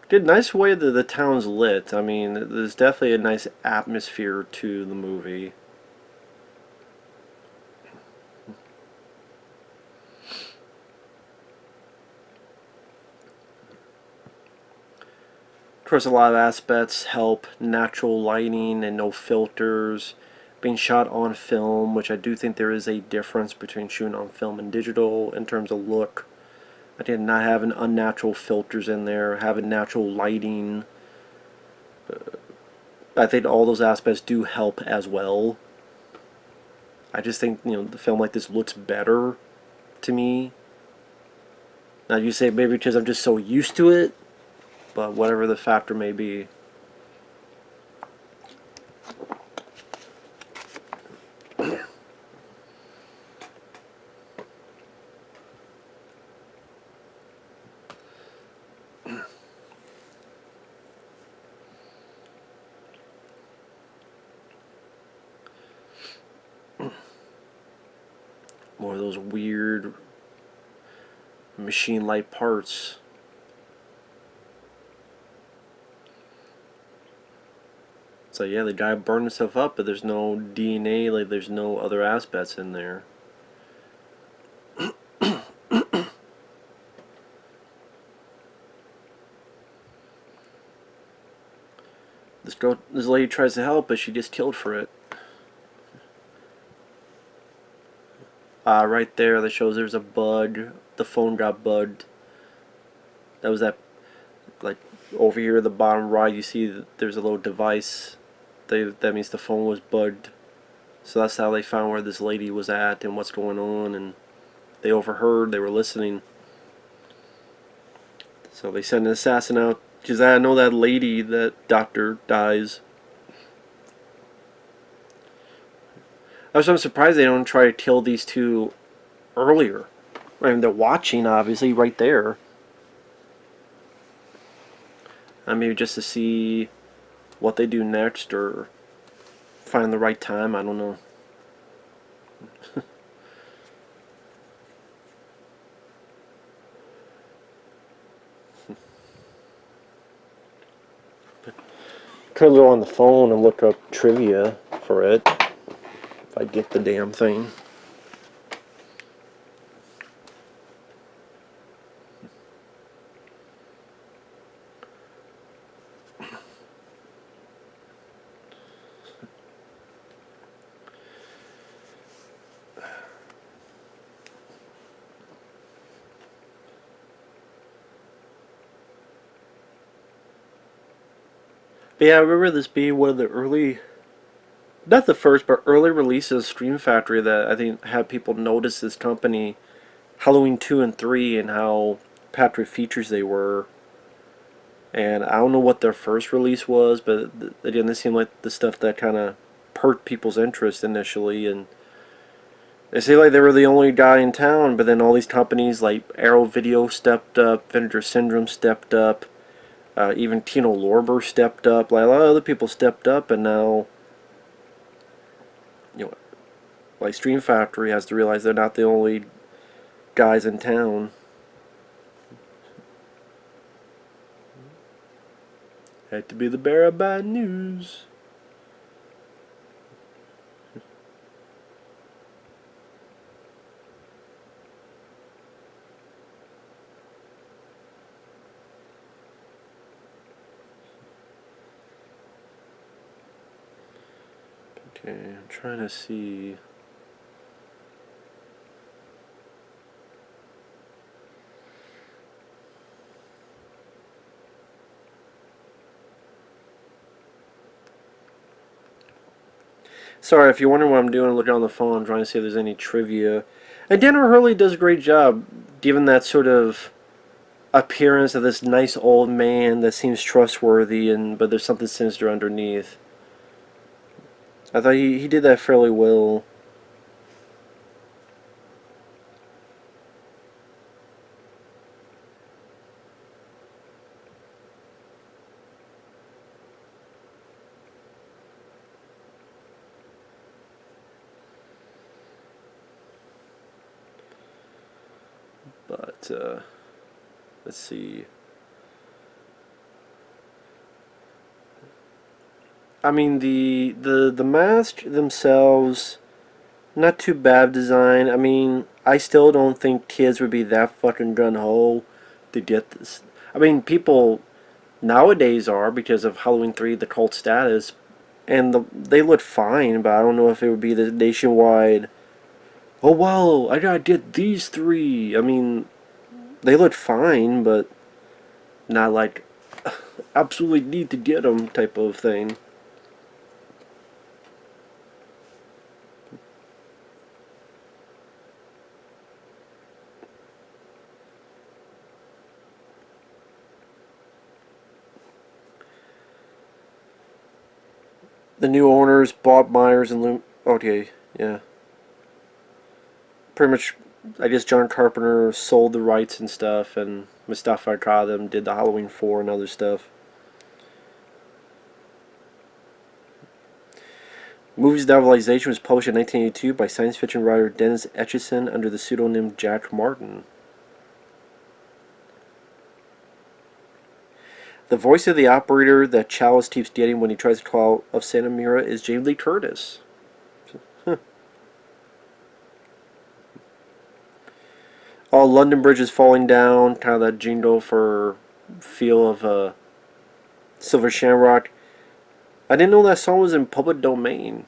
Did nice way that the town's lit. I mean, there's definitely a nice atmosphere to the movie. Of course, a lot of aspects help. Natural lighting and no filters. Being shot on film, which I do think there is a difference between shooting on film and digital in terms of look. I did not having unnatural filters in there, having natural lighting. I think all those aspects do help as well. I just think, the film like this looks better to me. Now you say maybe because I'm just so used to it, but whatever the factor may be. More of those weird machine-like parts. So yeah, the guy burned himself up, but there's no DNA, like there's no other aspects in there. This lady tries to help, but she gets killed for it. Right there, that shows there's a bug. The phone got bugged. That was that, like, over here at the bottom right, you see that there's a little device. That means the phone was bugged. So that's how they found where this lady was at and what's going on, and they overheard, they were listening. So they sent an assassin out, because I know that lady, that doctor, dies. I'm surprised they don't try to kill these two earlier. I mean, they're watching, obviously, right there. Maybe just to see what they do next, or find the right time, I don't know. Could go on the phone and look up trivia for it, if I get the damn thing. But yeah, I remember this being one of the early, not the first, but early releases of Scream Factory that I think had people notice this company, Halloween 2 and 3, and how packed with features they were. And I don't know what their first release was, but again, this seemed like the stuff that kind of perked people's interest initially. And they say like they were the only guy in town, but then all these companies like Arrow Video stepped up, Vinegar Syndrome stepped up. Even Tino Lorber stepped up. Like a lot of other people stepped up, and now, like Scream Factory has to realize they're not the only guys in town. Had to be the bearer of bad news. Okay, I'm trying to see. Sorry, if you're wondering what I'm doing, looking on the phone, I'm trying to see if there's any trivia. And Dan O'Hurley does a great job giving that sort of appearance of this nice old man that seems trustworthy, but there's something sinister underneath. I thought he did that fairly well. But let's see. I mean, the masks themselves, not too bad design. I mean, I still don't think kids would be that fucking gun ho to get this. I mean, people nowadays are because of Halloween 3, the cult status, and they look fine. But I don't know if it would be the nationwide. Oh wow, I gotta get these three. I mean, they look fine, but not like absolutely need to get them type of thing. The new owners, Bob Myers and Lou. Okay, yeah. Pretty much, I guess John Carpenter sold the rights and stuff, and Mustafa Kadam did the Halloween 4 and other stuff. Movie's novelization was published in 1982 by science fiction writer Dennis Etchison under the pseudonym Jack Martin. The voice of the operator that Chalice keeps getting when he tries to call out of Santa Mira is Jamie Lee Curtis. All London Bridge is falling down, kind of that jingle for feel of Silver Shamrock. I didn't know that song was in public domain.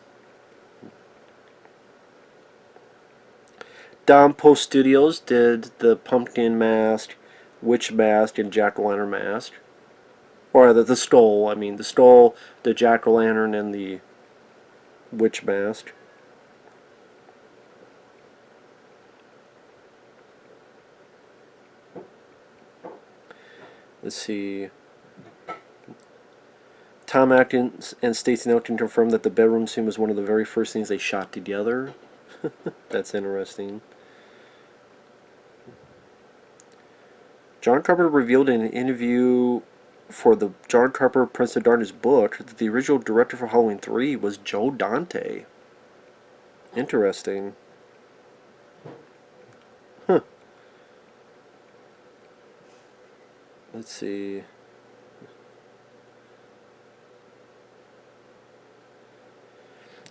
Don Post Studios did the Pumpkin Mask, Witch Mask, and Jack-o'-lantern Mask. Or the Skull, I mean. The Skull, the Jack-o'-lantern, and the Witch Mask. Let's see. Tom Atkins and Stacey Nelson confirmed that the bedroom scene was one of the very first things they shot together. That's interesting. John Carpenter revealed in an interview for the John Carpenter Prince of Darkness book that the original director for Halloween 3 was Joe Dante. Interesting. Huh. Let's see.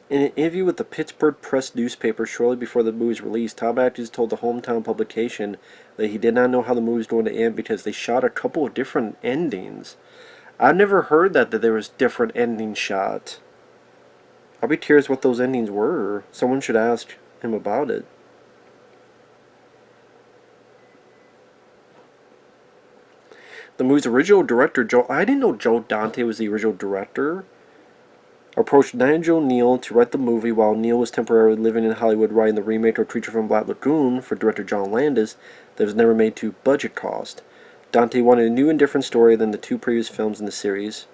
In an interview with the Pittsburgh Press newspaper shortly before the movie's release, Tom Atkins told the hometown publication that he did not know how the movie was going to end because they shot a couple of different endings. I've never heard that there was different endings shot. I'll be curious what those endings were. Someone should ask him about it. The movie's original director, I didn't know Joe Dante was the original director, approached Nigel Neal to write the movie while Neal was temporarily living in Hollywood writing the remake of Creature from Black Lagoon for director John Landis that was never made to budget cost. Dante wanted a new and different story than the two previous films in the series.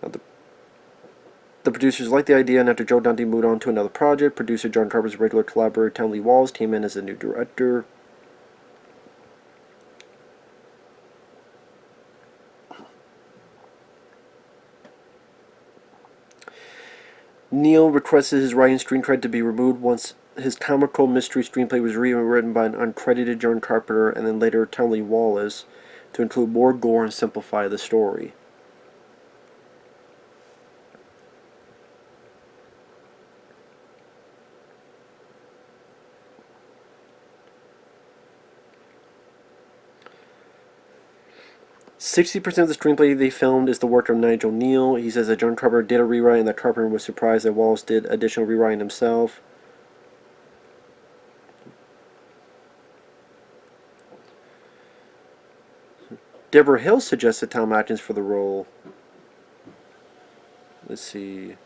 The producers liked the idea, and after Joe Dante moved on to another project, producer John Carpenter's regular collaborator Townley Walls came in as the new director. Neal requested his writing screen credit to be removed once his comical mystery screenplay was rewritten by an uncredited John Carpenter and then later Townley Wallace to include more gore and simplify the story. "60% of the screenplay they filmed is the work of Nigel Neal. He says that John Carpenter did a rewrite and that Carpenter was surprised that Wallace did additional rewriting himself. Deborah Hill suggested Tom Atkins for the role. Let's see.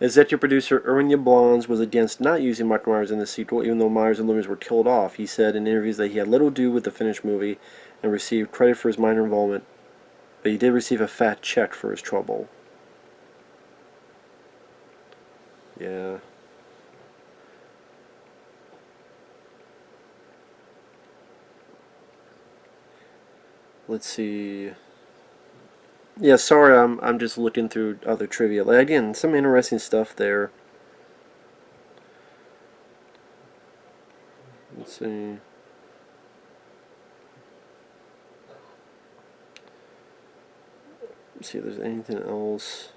Executive producer Ernie Blondes was against not using Michael Myers in the sequel, even though Myers and Loomis were killed off. He said in interviews that he had little to do with the finished movie and received credit for his minor involvement, but he did receive a fat check for his trouble. Yeah. Let's see. Yeah, sorry, I'm just looking through other trivia. Like, again, some interesting stuff there. Let's see. Let's see if there's anything else.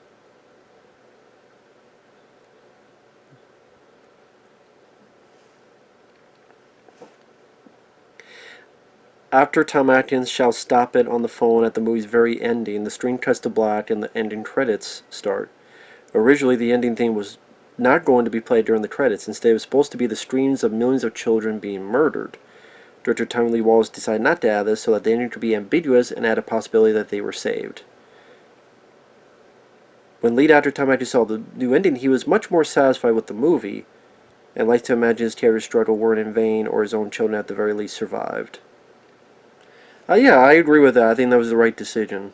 After Tom Atkins shouts "Stop it" on the phone at the movie's very ending, the screen cuts to black and the ending credits start. Originally, the ending theme was not going to be played during the credits. Instead, it was supposed to be the screams of millions of children being murdered. Director Tommy Lee Wallace decided not to add this so that the ending could be ambiguous and add a possibility that they were saved. When lead actor Tom Atkins saw the new ending, he was much more satisfied with the movie and liked to imagine his character's struggle weren't in vain or his own children at the very least survived. Yeah, I agree with that. I think that was the right decision.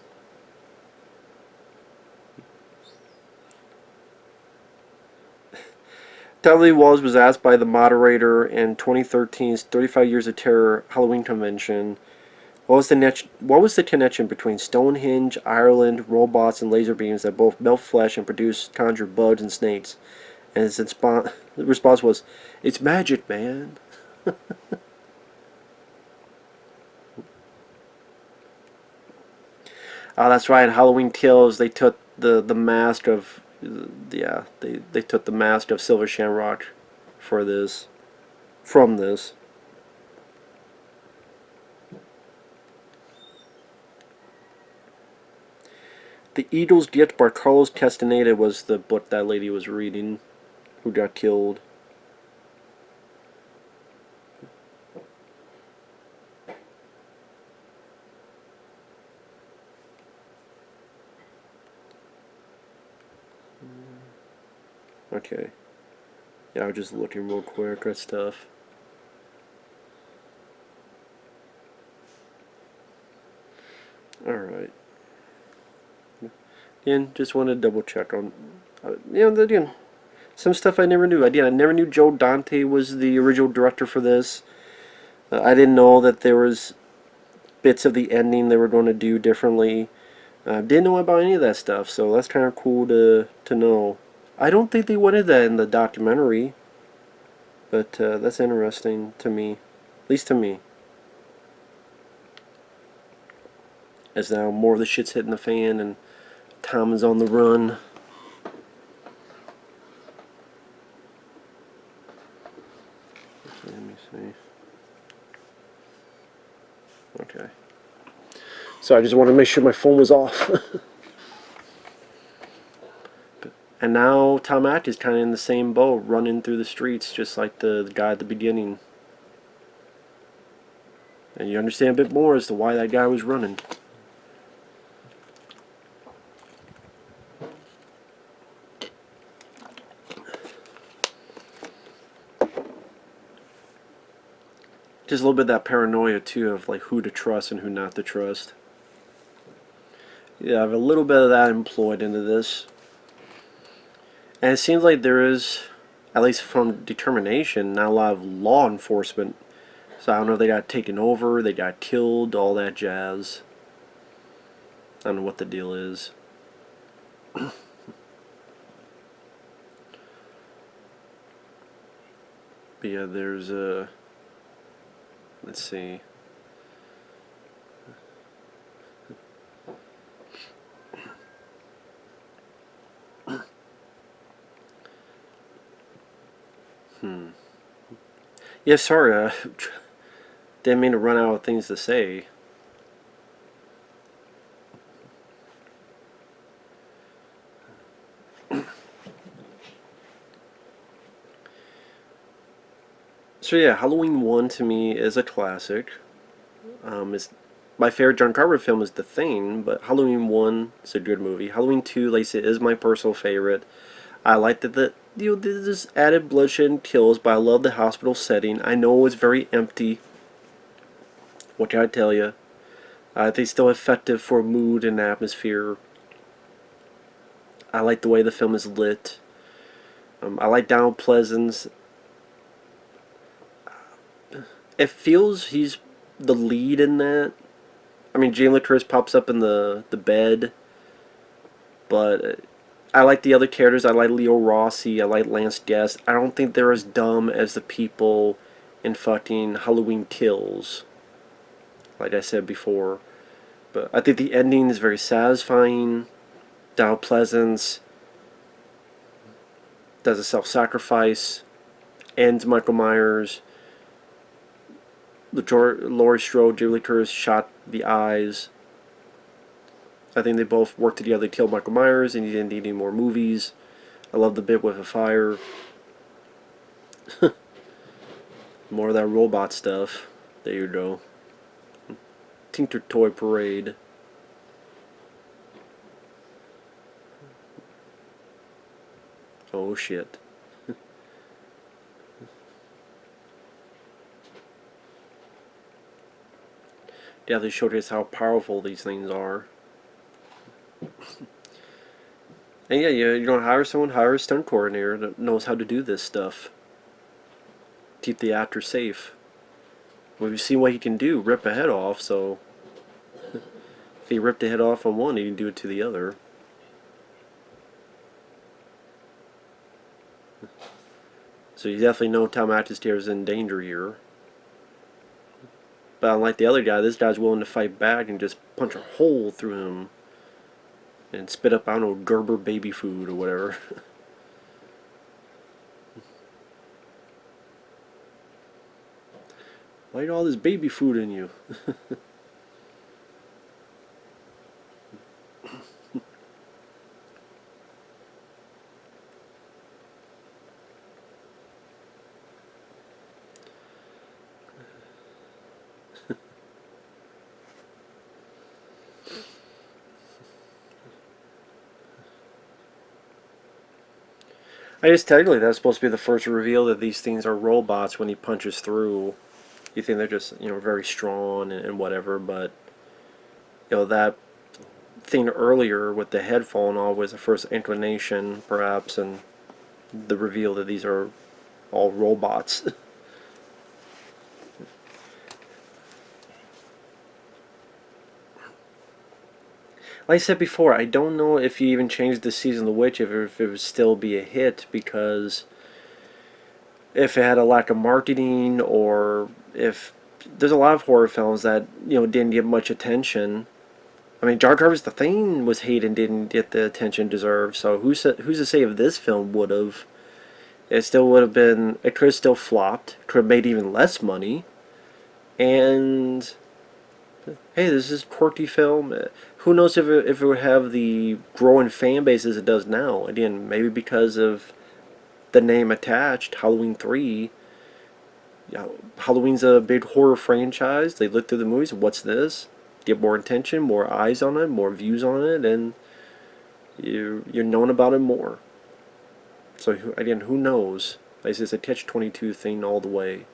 Tommy Lee Wallace was asked by the moderator in 2013's 35 Years of Terror Halloween convention, what was the connection between Stonehenge, Ireland, robots, and laser beams that both melt flesh and conjure bugs and snakes? And his response was, "It's magic, man." Oh, that's right. In Halloween Kills, they took the mask of they took the mask of Silver Shamrock for this from this. The Eagle's Gift by Carlos Castaneda was the book that lady was reading, who got killed. Okay. Yeah, I was just looking real quick at stuff. Alright. Again, just wanted to double check on, again, some stuff I never knew. Again, I never knew Joe Dante was the original director for this. I didn't know that there was bits of the ending they were going to do differently. Didn't know about any of that stuff, so that's kind of cool to know. I don't think they wanted that in the documentary, but that's interesting to me, at least to me. As now more of the shit's hitting the fan and Tom is on the run. Let me see. Okay. So I just wanted to make sure my phone was off. And now Tom Atkins is kind of in the same boat, running through the streets just like the guy at the beginning. And you understand a bit more as to why that guy was running. Just a little bit of that paranoia too of like who to trust and who not to trust. Yeah, I have a little bit of that employed into this. And it seems like there is, at least from determination, not a lot of law enforcement. So I don't know if they got taken over, they got killed, all that jazz. I don't know what the deal is. But yeah, there's a... let's see. Yeah, sorry, didn't mean to run out of things to say. So yeah, Halloween 1 to me is a classic. My favorite John Carpenter film is The Thing, but Halloween 1 is a good movie. Halloween 2, like I said, is my personal favorite. I like that there's added bloodshed and kills, but I love the hospital setting. I know it's very empty. What can I tell you? I think it's still effective for mood and atmosphere. I like the way the film is lit. I like Donald Pleasance. It feels he's the lead in that. I mean, Jamie Lee Curtis pops up in the bed, but I like the other characters. I like Leo Rossi. I like Lance Guest. I don't think they're as dumb as the people in fucking Halloween Kills, like I said before. But I think the ending is very satisfying. Donald Pleasance does a self-sacrifice, ends Michael Myers. Laurie Strode, Jamie Lee Curtis shot the eyes. I think they both worked together to kill Michael Myers, and he didn't need any more movies. I love the bit with the fire. More of that robot stuff. There you go. Tinker Toy Parade. Oh shit. Yeah, they showed us how powerful these things are. And yeah, you don't hire someone, hire a stunt coordinator that knows how to do this stuff. Keep the actor safe. Well, we've seen what he can do, rip a head off, so if he ripped a head off on one, he can do it to the other. So you definitely know Tom Atkins is in danger here. But unlike the other guy, this guy's willing to fight back and just punch a hole through him. And spit up, I don't know, Gerber baby food or whatever. Why all this baby food in you? I guess technically that's supposed to be the first reveal that these things are robots when he punches through. You think they're just, very strong and whatever, but, that thing earlier with the head falling off was the first inclination, perhaps, and the reveal that these are all robots. Like I said before, I don't know if you even changed the Season of the Witch, if it would still be a hit, because if it had a lack of marketing, or if there's a lot of horror films that didn't get much attention. I mean, Jar Jarvis the Thing was hated and didn't get the attention it deserved. So who's to say if this film would have? It still would have been. It could have still flopped. Could have made even less money. And hey, this is a quirky film. Who knows if it would have the growing fan base as it does now? Again, maybe because of the name attached, Halloween 3. Halloween's a big horror franchise. They look through the movies. What's this? Get more attention, more eyes on it, more views on it, and you're known about it more. So again, who knows? It's a catch-22 thing all the way.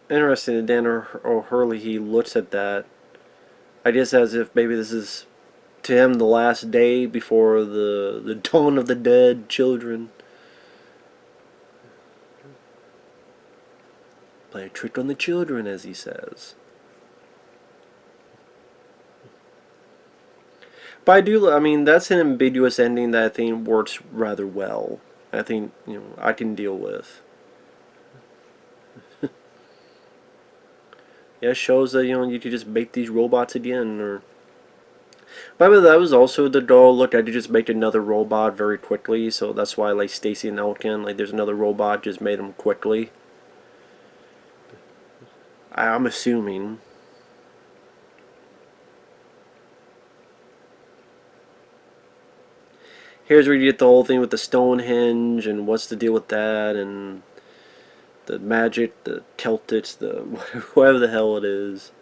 Interesting that Dan O'Hurley, he looks at that, I guess, as if maybe this is to him the last day before the dawn of the dead children. Play a trick on the children, as he says. But I mean, that's an ambiguous ending that I think works rather well. I think, I can deal with. Yeah, it shows that, you could just make these robots again, or... By the way, that was also the goal. Look, I could just make another robot very quickly, so that's why, like, Stacy and Elkin, like, there's another robot, just made them quickly. I'm assuming. Here's where you get the whole thing with the Stonehenge and what's the deal with that, and the magic, the Celtics, the whatever the hell it is.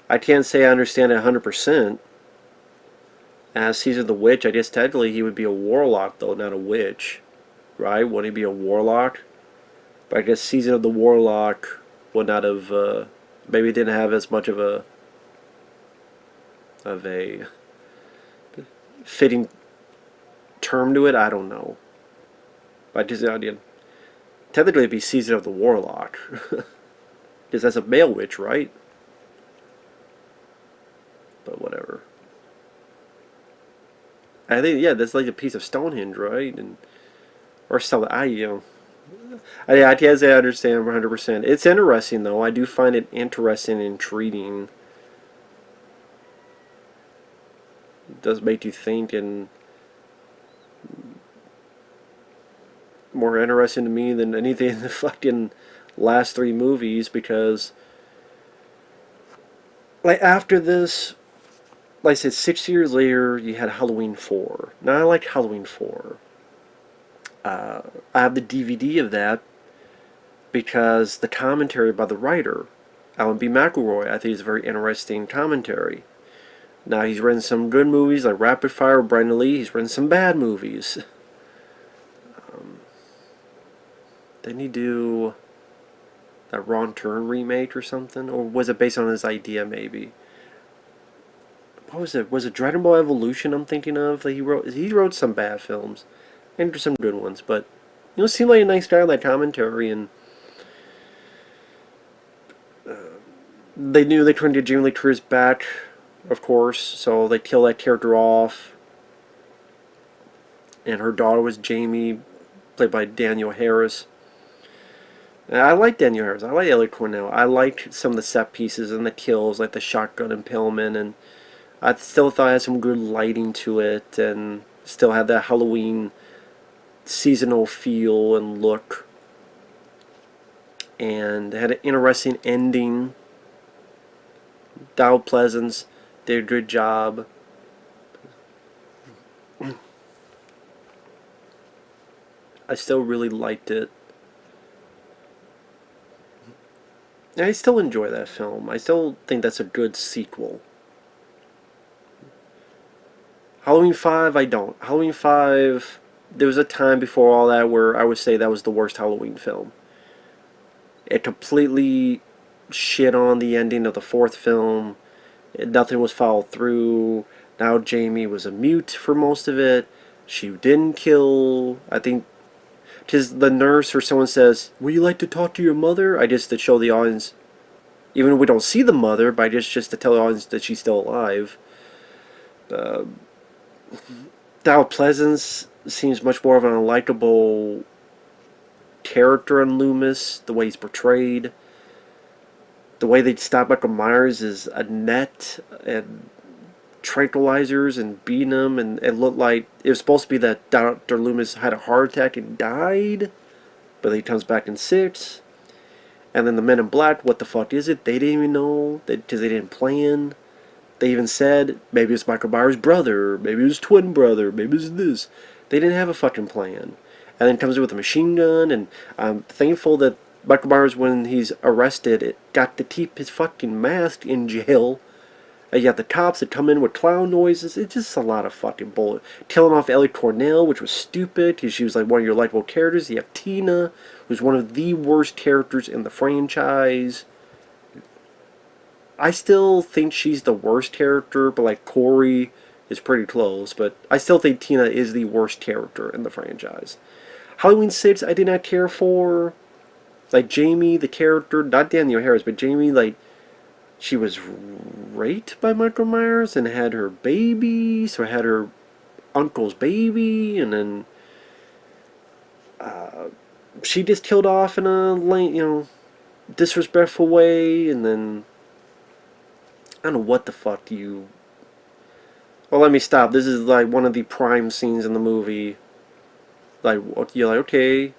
I can't say I understand it 100%. As Caesar the Witch, I guess technically he would be a warlock, though, not a witch. Right? Wouldn't he be a warlock? But I guess Caesar the Warlock would not have, maybe didn't have as much of a fitting term to it. I don't know. But just again, technically it'd be Caesar of the Warlock. Because that's a male witch, right? But whatever. I think, yeah, that's like a piece of Stonehenge, right? And or something. I can't say I understand 100%. It's interesting, though. I do find it interesting and intriguing. It does make you think, and more interesting to me than anything in the fucking last 3 movies, because like after this, like I said, 6 years later, you had Halloween 4. Now I like Halloween 4. I have the DVD of that because the commentary by the writer, Alan B. McElroy, I think is a very interesting commentary. Now he's written some good movies like Rapid Fire with Brandon Lee. He's written some bad movies. Didn't he do that Wrong Turn remake or something? Or was it based on his idea, maybe? What was it? Was it Dragon Ball Evolution I'm thinking of that he wrote? He wrote some bad films. And some good ones, but seemed like a nice guy on that commentary, and they knew they couldn't get Jamie Lee Curtis back, of course, so they killed that character off. And her daughter was Jamie, played by Danielle Harris. And I like Danielle Harris. I like Ellie Cornell. I liked some of the set pieces and the kills, like the shotgun impalement, and I still thought it had some good lighting to it, and still had that Halloween seasonal feel and look, and had an interesting ending. Donald Pleasance did a good job. I still really liked it. And I still enjoy that film. I still think that's a good sequel. Halloween 5, I don't. Halloween 5, there was a time before all that where I would say that was the worst Halloween film. It completely shit on the ending of the 4th film. Nothing was followed through. Now Jamie was a mute for most of it. She didn't kill. I think tis the nurse or someone says, "Would you like to talk to your mother?" I just to show the audience, even if we don't see the mother, but just to tell the audience that she's still alive. Donald Pleasance seems much more of an unlikable character in Loomis, the way he's portrayed. The way they stop Michael Myers is a net and tranquilizers and beating him, and it looked like it was supposed to be that Dr. Loomis had a heart attack and died, but he comes back in 6. And then the Men in Black, what the fuck is it? They didn't even know, because they didn't plan. They even said, maybe it's Michael Myers' brother, maybe it was twin brother, maybe it's this. They didn't have a fucking plan. And then comes in with a machine gun, and I'm thankful that Michael Myers, when he's arrested, got to keep his fucking mask in jail. You got the cops that come in with clown noises. It's just a lot of fucking bullshit. Killing off Ellie Cornell, which was stupid, because she was like one of your likable characters. You have Tina, who's one of the worst characters in the franchise. I still think she's the worst character, but like Corey is pretty close. But I still think Tina is the worst character in the franchise. Halloween 6, I did not care for. Like Jamie, the character, not Danielle Harris, but Jamie, like, she was raped by Michael Myers and had her baby, so I had her uncle's baby, and then she just killed off in a disrespectful way, and then I don't know what the fuck you. Well, let me stop. This is like one of the prime scenes in the movie. Like, you're like, okay,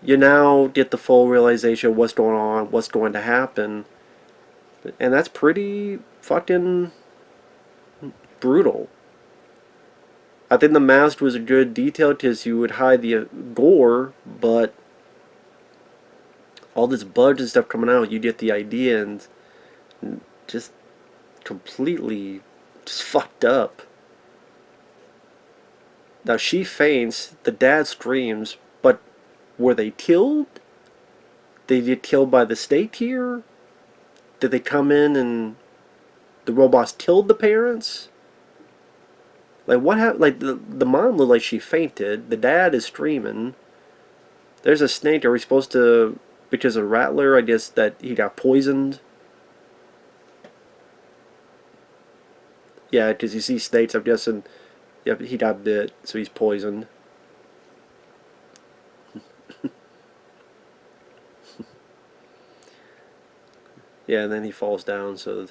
you now get the full realization of what's going on, what's going to happen. And that's pretty fucking brutal. I think The Mask was a good detail because you would hide the gore, but all this blood and stuff coming out, you get the idea, and just completely just fucked up. Now she faints, the dad screams, but were they killed? Did they get killed by the state here? Did they come in and the robots killed the parents? Like what happened? Like the mom looked like she fainted. The dad is screaming. There's a snake. Are we supposed to, because of Rattler, I guess that he got poisoned? Yeah, because you see snakes. I'm guessing. Yep, he got bit, so he's poisoned. Yeah, and then he falls down. So,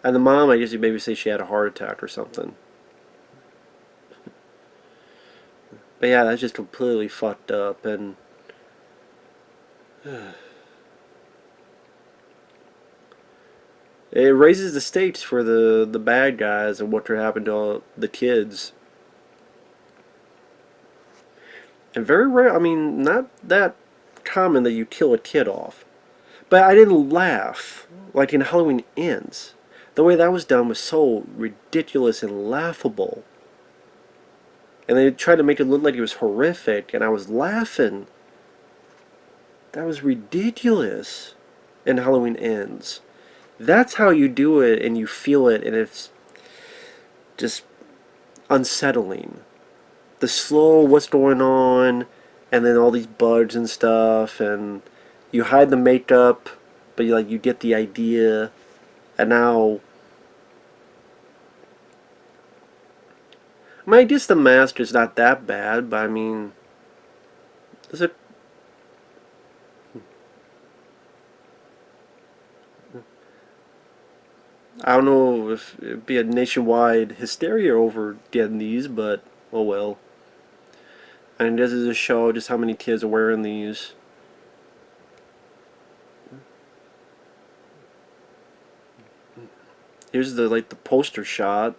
and the mom, I guess you maybe say she had a heart attack or something. But yeah, that's just completely fucked up, and it raises the stakes for the bad guys and what could happen to all the kids. And very rare, I mean, not that common that you kill a kid off. But I didn't laugh like in Halloween Ends. The way that was done was so ridiculous and laughable. And they tried to make it look like it was horrific, and I was laughing. That was ridiculous in Halloween Ends. That's how you do it, and you feel it, and it's just unsettling. The slow, what's going on, and then all these bugs and stuff, and you hide the makeup, but you get the idea, and now, I mean, I guess the mask is not that bad, but I mean, is it? I don't know if it'd be a nationwide hysteria over getting these, but oh well. And this is a show just how many kids are wearing these. Here's the poster shot.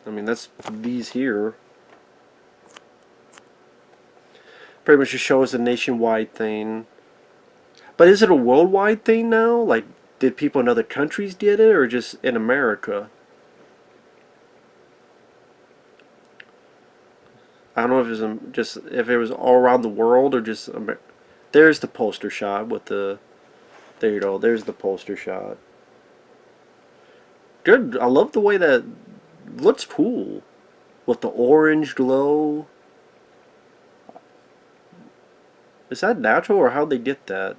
I mean, that's these here. Pretty much just shows a nationwide thing. But is it a worldwide thing now? Like, did people in other countries get it, or just in America? I don't know if it was just if it was all around the world or just there's the poster shot with the. There you go. There's the poster shot. Good. I love the way that looks cool with the orange glow. Is that natural or how'd they get that?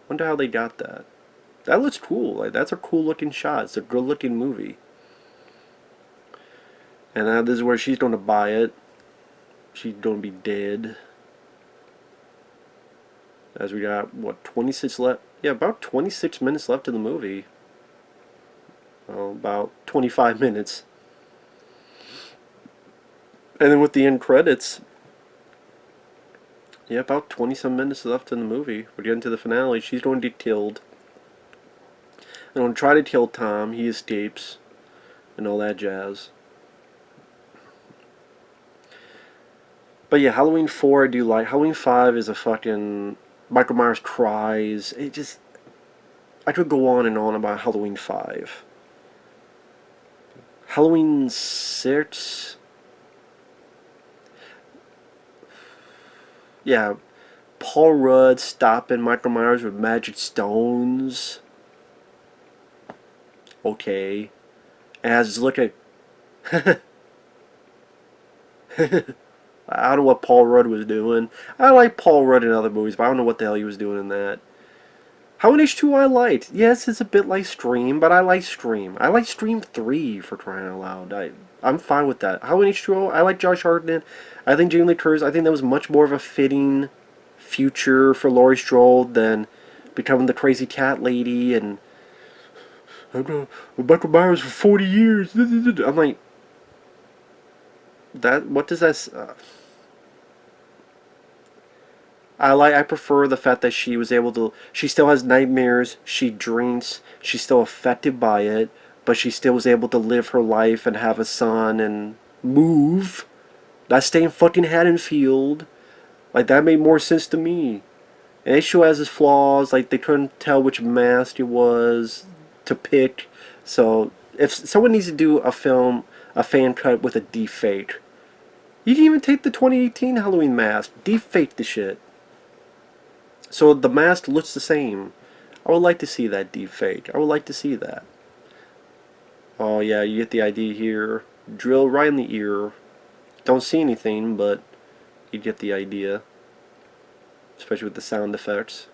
Wonder how they got that. That looks cool. Like that's a cool looking shot. It's a good looking movie. And now this is where she's gonna buy it. She's gonna be dead. As we got what 26 left. Yeah, about 26 minutes left in the movie. Well, about 25 minutes. And then with the end credits. Yeah, about 20 some minutes left in the movie. We're getting to the finale. She's going to get killed. They're going to try to kill Tom. He escapes. And all that jazz. But yeah, Halloween 4 I do like. Halloween 5 is a fucking... Michael Myers cries. It just... I could go on and on about Halloween 5. Halloween 6... Yeah, Paul Rudd stopping Michael Myers with magic stones. Okay. And I just look at... I don't know what Paul Rudd was doing. I like Paul Rudd in other movies, but I don't know what the hell he was doing in that. Halloween H2 I liked. Yes, it's a bit like Scream, but I like Scream. I like Scream 3 for crying out loud. I'm fine with that. Halloween H2O, I like Josh Hartnett. I think Jamie Lee Curtis, I think that was much more of a fitting future for Laurie Strode than becoming the crazy cat lady and I've been with Michael Myers for 40 years. I'm like, that, what does that... I prefer the fact that she was able to... She still has nightmares. She drinks. She's still affected by it. but she still was able to live her life and have a son and move. Not stay in fucking Haddonfield. Like, that made more sense to me. And H2O has his flaws, like they couldn't tell which mask it was to pick. So if someone needs to do a film, a fan cut with a deep fake, you can even take the 2018 Halloween mask, deep fake the shit. So the mask looks the same. I would like to see that deep fake. I would like to see that. Oh yeah, you get the idea here. Drill right in the ear. Don't see anything, but you get the idea. Especially with the sound effects.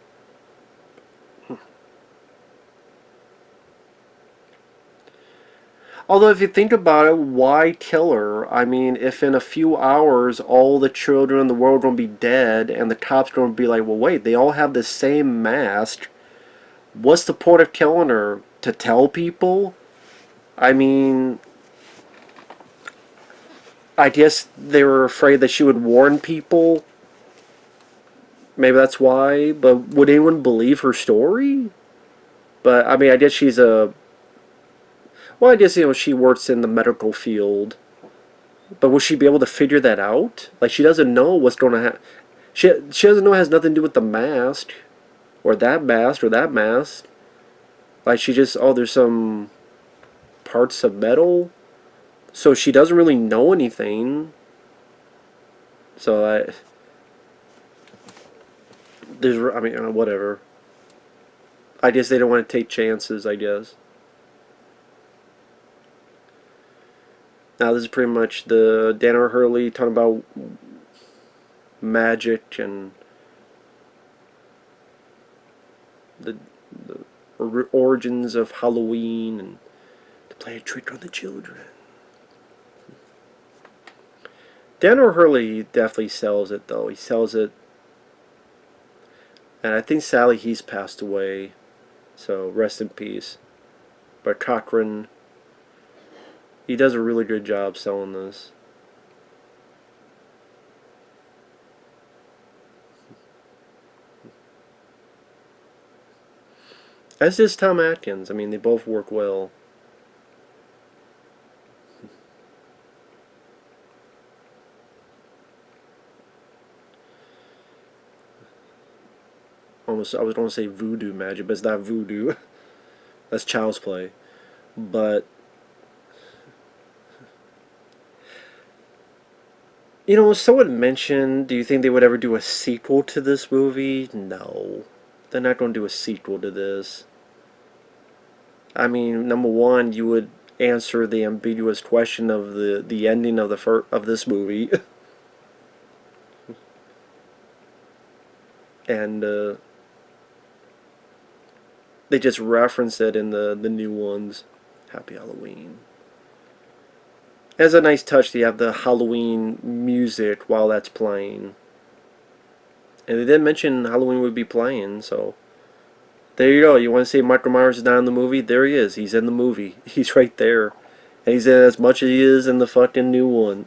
Although if you think about it, why kill her? I mean, if in a few hours all the children in the world are going to be dead and the cops are going to be like, well wait, they all have the same mask. What's the point of killing her? To tell people? I mean, I guess they were afraid that she would warn people. Maybe that's why, but would anyone believe her story? But, I mean, I guess she's a... Well, I guess, you know, she works in the medical field. But will she be able to figure that out? Like, she doesn't know what's going to happen. She doesn't know it has nothing to do with the mask. Or that mask, or that mask. Like, she just, oh, there's some parts of metal. So she doesn't really know anything. So, I mean, whatever. I guess they don't want to take chances, I guess. Now this is pretty much the Dan R. Hurley talking about magic and the origins of Halloween and to play a trick on the children. Dan R. Hurley definitely sells it, though. He sells it. And I think sadly he's passed away. So rest in peace. But Cochran, he does a really good job selling this. As does Tom Atkins. I mean, they both work well. Almost, I was going to say voodoo magic, but it's not voodoo. That's child's play. But, you know, someone mentioned, do you think they would ever do a sequel to this movie? No. They're not going to do a sequel to this. I mean, number one, you would answer the ambiguous question of the ending of of this movie. And, they just reference it in the new ones. Happy Halloween. It's a nice touch to have the Halloween music while that's playing. And they did mention Halloween would be playing, so there you go. You want to say Michael Myers is not in the movie? There he is. He's in the movie. He's right there. And he's in as much as he is in the fucking new one.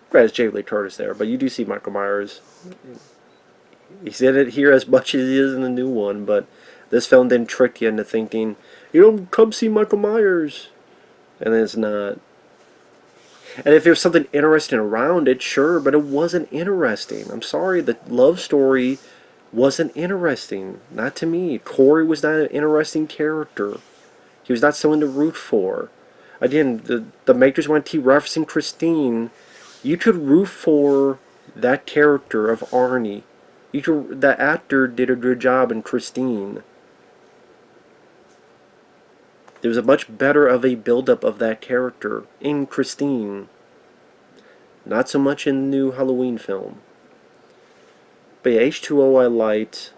Granted, it's Jamie Lee Curtis there, but you do see Michael Myers. He's in it here as much as he is in the new one, but this film didn't trick you into thinking, you don't come see Michael Myers. And then it's not. And if there was something interesting around it, sure, but it wasn't interesting. I'm sorry, the love story wasn't interesting. Not to me. Corey was not an interesting character. He was not someone to root for. Again, the makers want to keep referencing Christine. You could root for that character of Arnie. The actor did a good job in Christine. There was a much better of a build-up of that character in Christine. Not so much in the new Halloween film. But yeah, H2O I liked.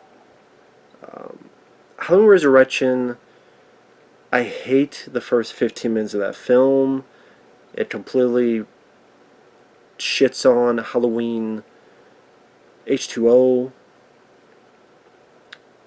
Halloween Resurrection, I hate the first 15 minutes of that film. It completely shits on Halloween H2O.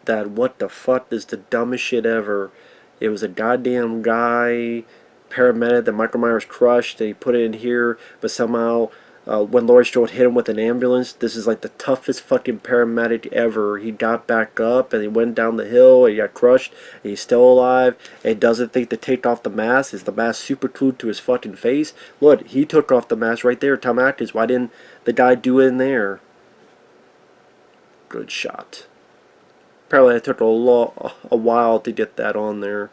That what the fuck is the dumbest shit ever. It was a goddamn guy, paramedic that Michael Myers crushed. They put it in here, but somehow when Laurie Strode hit him with an ambulance, this is like the toughest fucking paramedic ever. He got back up and he went down the hill and he got crushed and he's still alive and doesn't think to take off the mask. Is the mask super glued to his fucking face? Look, he took off the mask right there. Tom Atkins, why didn't the guy do it in there? Good shot. Apparently it took a while to get that on there.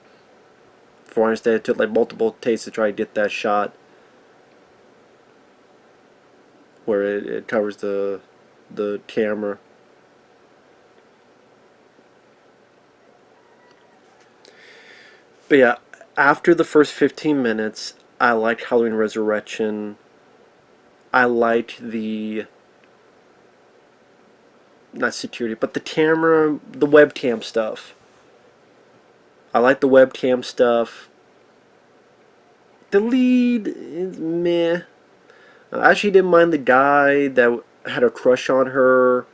For I understand, it took like multiple takes to try to get that shot where it covers the camera. But yeah, after the first 15 minutes, I liked Halloween Resurrection. I liked the, not security, but the camera, the webcam stuff. I like the webcam stuff. The lead is meh. I actually didn't mind the guy that had a crush on her,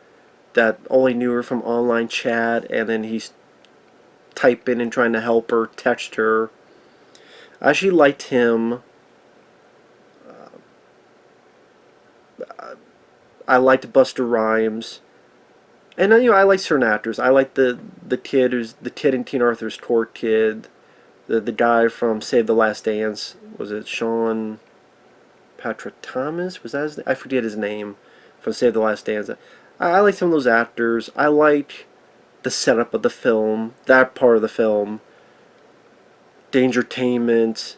that only knew her from online chat, and then he's typing and trying to help her, text her. I actually liked him. I liked Busta Rhymes. And I like certain actors. I like the kid who's the kid in Teen Arthur's Court kid, the guy from Save the Last Dance. Was it Sean Patrick Thomas? Was that his name? I forget his name from Save the Last Dance. I like some of those actors. I like the setup of the film, that part of the film. Dangertainment.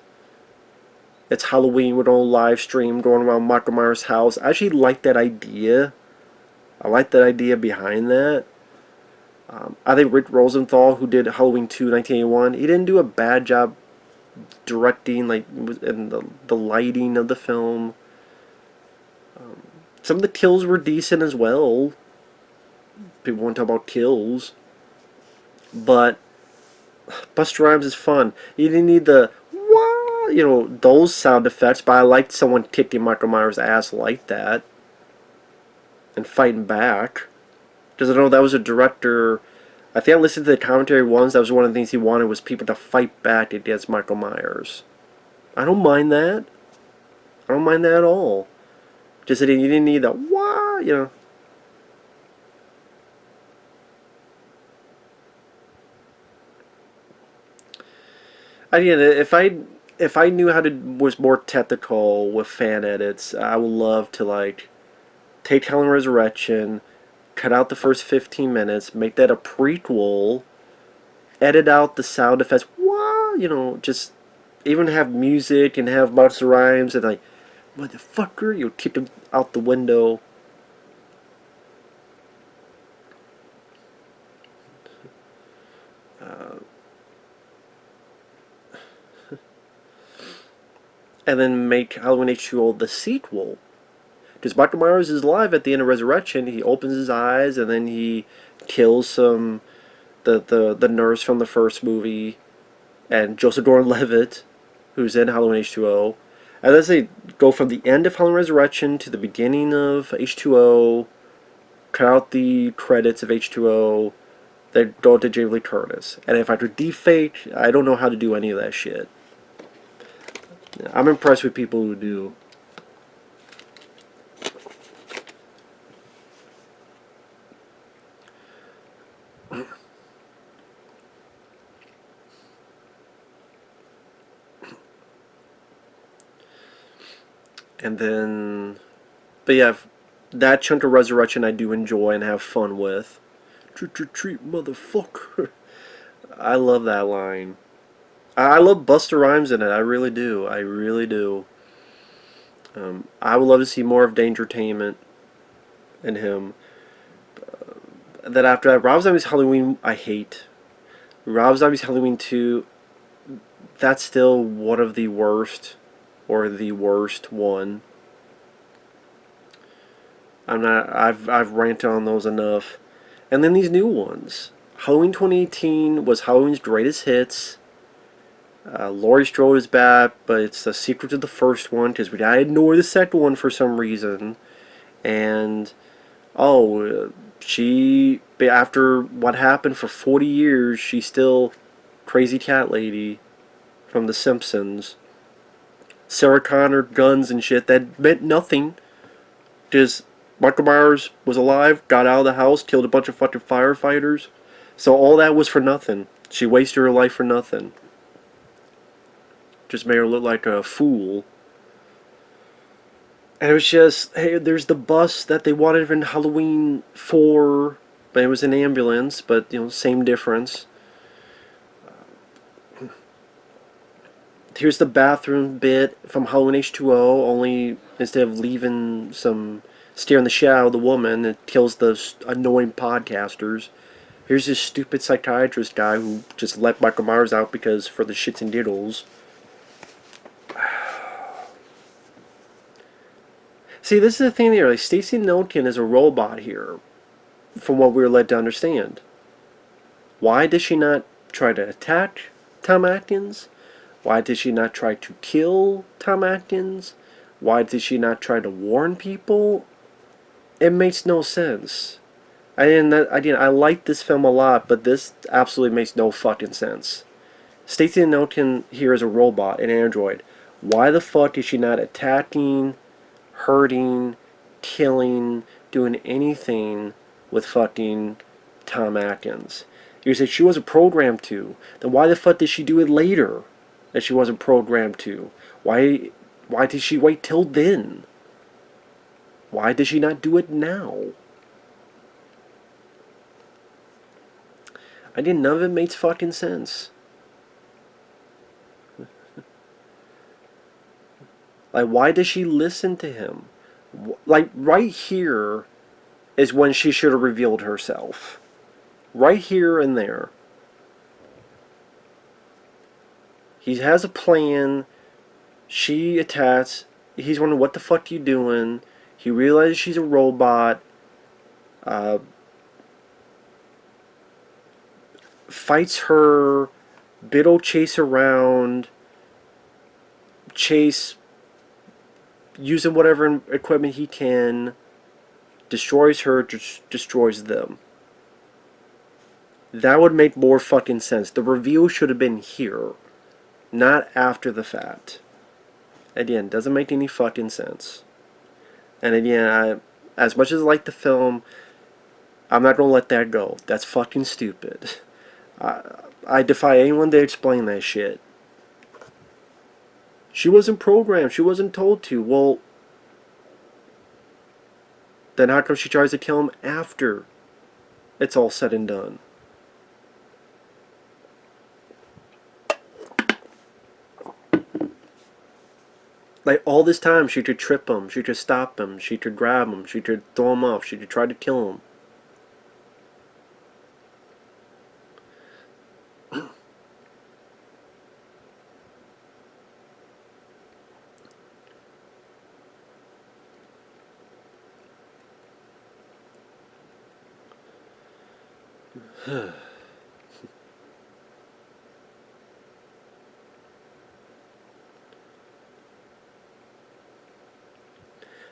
It's Halloween with a live stream going around Michael Myers' house. I actually like that idea. I like that idea behind that. I think Rick Rosenthal, who did Halloween 2, 1981, he didn't do a bad job directing, like, and the lighting of the film. Some of the kills were decent as well. People want to talk about kills. But Busta Rhymes is fun. You didn't need the wah, those sound effects, but I liked someone kicking Michael Myers' ass like that and fighting back. Because I know that was a director, I think I listened to the commentary once, that was one of the things he wanted, was people to fight back against Michael Myers. I don't mind that. I don't mind that at all. Just that you didn't need the wah, Again, if I knew how to was more technical with fan edits, I would love to like take Halloween Resurrection, cut out the first 15 minutes, make that a prequel, edit out the sound effects, just even have music and have Busta Rhymes and like, motherfucker, kick him out the window. And then make Halloween H2O the sequel. Because Michael Myers is alive at the end of Resurrection. He opens his eyes and then he kills the nurse from the first movie and Joseph Gordon-Levitt, who's in Halloween H2O. And then they go from the end of Halloween Resurrection to the beginning of H2O, cut out the credits of H2O, then go to Jamie Lee Curtis. And if I could defake, I don't know how to do any of that shit. I'm impressed with people who do. And then, but yeah, that chunk of Resurrection I do enjoy and have fun with. Treat, treat, treat, motherfucker. I love that line. I love Busta Rhymes in it. I really do. I really do. I would love to see more of Dangertainment in him. Then after that, Rob Zombie's Halloween, I hate. Rob Zombie's Halloween 2, that's still one of the worst, or the worst one. I've ranted on those enough. And then these new ones. Halloween 2018 was Halloween's greatest hits. Laurie Strode is back, but it's the sequel to the first one because we gotta ignore the second one for some reason. And she, after what happened for 40 years, she's still crazy cat lady from The Simpsons. Sarah Connor, guns and shit, that meant nothing. Just Michael Myers was alive, got out of the house, killed a bunch of fucking firefighters. So all that was for nothing. She wasted her life for nothing. Just made her look like a fool. And it was just, hey, there's the bus that they wanted in Halloween 4, but it was an ambulance, but, you know, same difference. Here's the bathroom bit from Halloween H2O, only instead of leaving some stare in the shadow of the woman, it kills the annoying podcasters. Here's this stupid psychiatrist guy who just let Michael Myers out because for the shits and diddles. See, this is the thing here. Like, Stacey Noken is a robot here, from what we were led to understand. Why did she not try to attack Tom Atkins? Why did she not try to kill Tom Atkins? Why did she not try to warn people? It makes no sense. I like this film a lot, but this absolutely makes no fucking sense. Stacey Noken here is a robot, an android. Why the fuck is she not attacking, hurting, killing, doing anything with fucking Tom Atkins? You say she wasn't programmed to. Then why the fuck did she do it later that she wasn't programmed to? Why did she wait till then? Why did she not do it now? None of it makes fucking sense. Like, why does she listen to him? Like, right here is when she should have revealed herself. Right here and there. He has a plan. She attacks. He's wondering, what the fuck are you doing? He realizes she's a robot. Fights her. Biddle chase around. Chase. Using whatever equipment he can. Destroys her. Destroys them. That would make more fucking sense. The reveal should have been here. Not after the fact. Again, doesn't make any fucking sense. And again, as much as I like the film, I'm not going to let that go. That's fucking stupid. I defy anyone to explain that shit. She wasn't programmed. She wasn't told to. Well, then how come she tries to kill him after it's all said and done? Like, all this time, she could trip him, she could stop him, she could grab him, she could throw him off, she could try to kill him.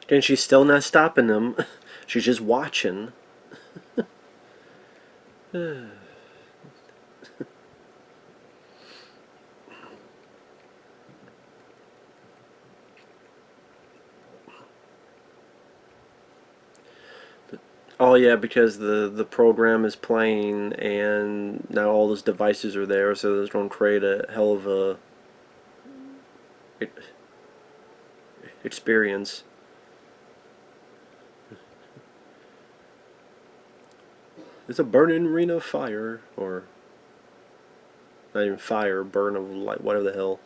And she's still not stopping him. She's just watching. Oh yeah, because the program is playing and now all those devices are there, so it's going to create a hell of a experience. It's a burning arena of fire, or not even fire, burn of light, whatever the hell.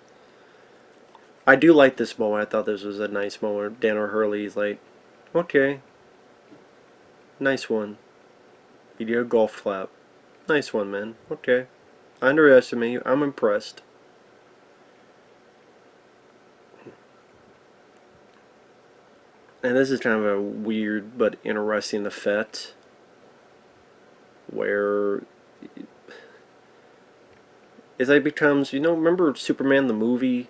I do like this moment. I thought this was a nice moment. Dan O'Hurley's like, okay, nice one. You did a golf clap. Nice one, man. Okay. I underestimate you. I'm impressed. And this is kind of a weird but interesting effect, where it's like becomes, you know, remember Superman the movie,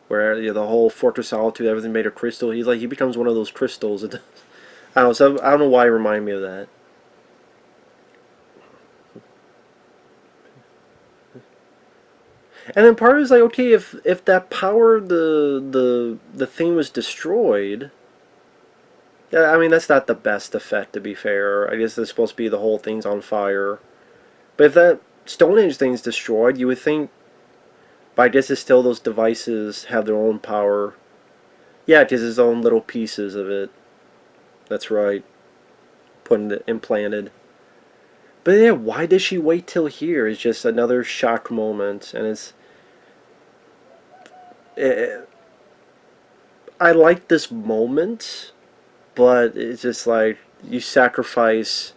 where, you know, the whole Fortress of Solitude, everything made of crystal. He becomes one of those crystals. I don't know. So I don't know why it reminded me of that. And then part of it is like, okay, if that power, the thing was destroyed, Yeah, I mean, that's not the best effect, to be fair. I guess it's supposed to be the whole thing's on fire. But if that Stone Age thing's destroyed, you would think, but I guess it's still those devices have their own power. Yeah, it is its own little pieces of it. That's right. Putting it implanted. But yeah, why does she wait till here? It's just another shock moment, and it, I like this moment, but it's just like you sacrifice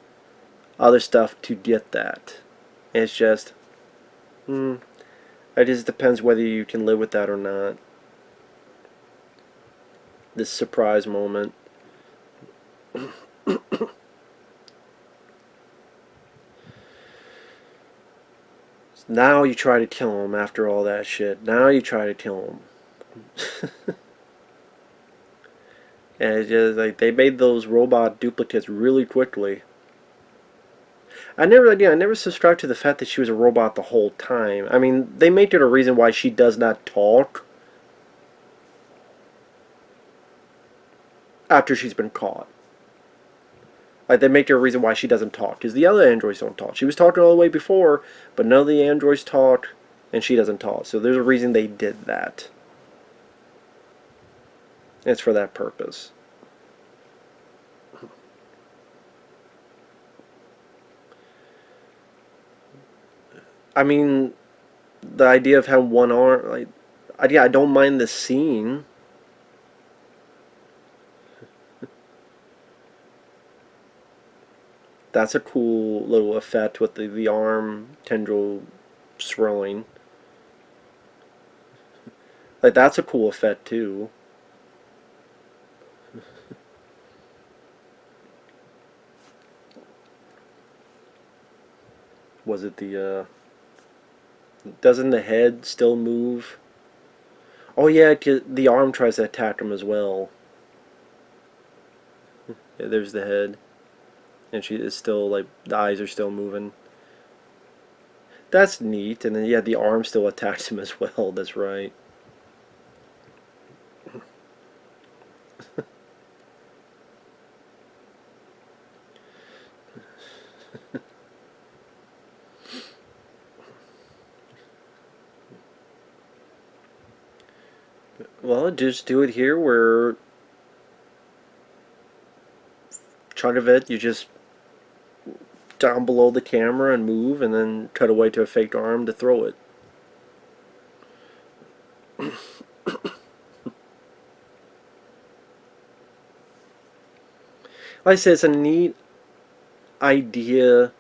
other stuff to get that. And it's just, hmm, it just depends whether you can live with that or not. This surprise moment. Now you try to kill him after all that shit. Now you try to kill him. And it's just like they made those robot duplicates really quickly. I never subscribed to the fact that she was a robot the whole time. I mean, they make it a reason why she does not talk after she's been caught. Like, they make it a reason why she doesn't talk, because the other androids don't talk. She was talking all the way before, but none of the androids talk, and she doesn't talk. So there's a reason they did that. It's for that purpose. I mean, the idea of having one arm, like, yeah, I don't mind the scene. That's a cool little effect with the arm tendril swirling. Like, that's a cool effect too. Was it the doesn't the head still move? Oh yeah, the arm tries to attack him as well. Yeah, there's the head, and she is still like the eyes are still moving. That's neat. And then yeah, the arm still attacks him as well. That's right. Well, just do it here where chunk of it you just down below the camera and move, and then cut away to a fake arm to throw it. Like I said, it's a neat idea.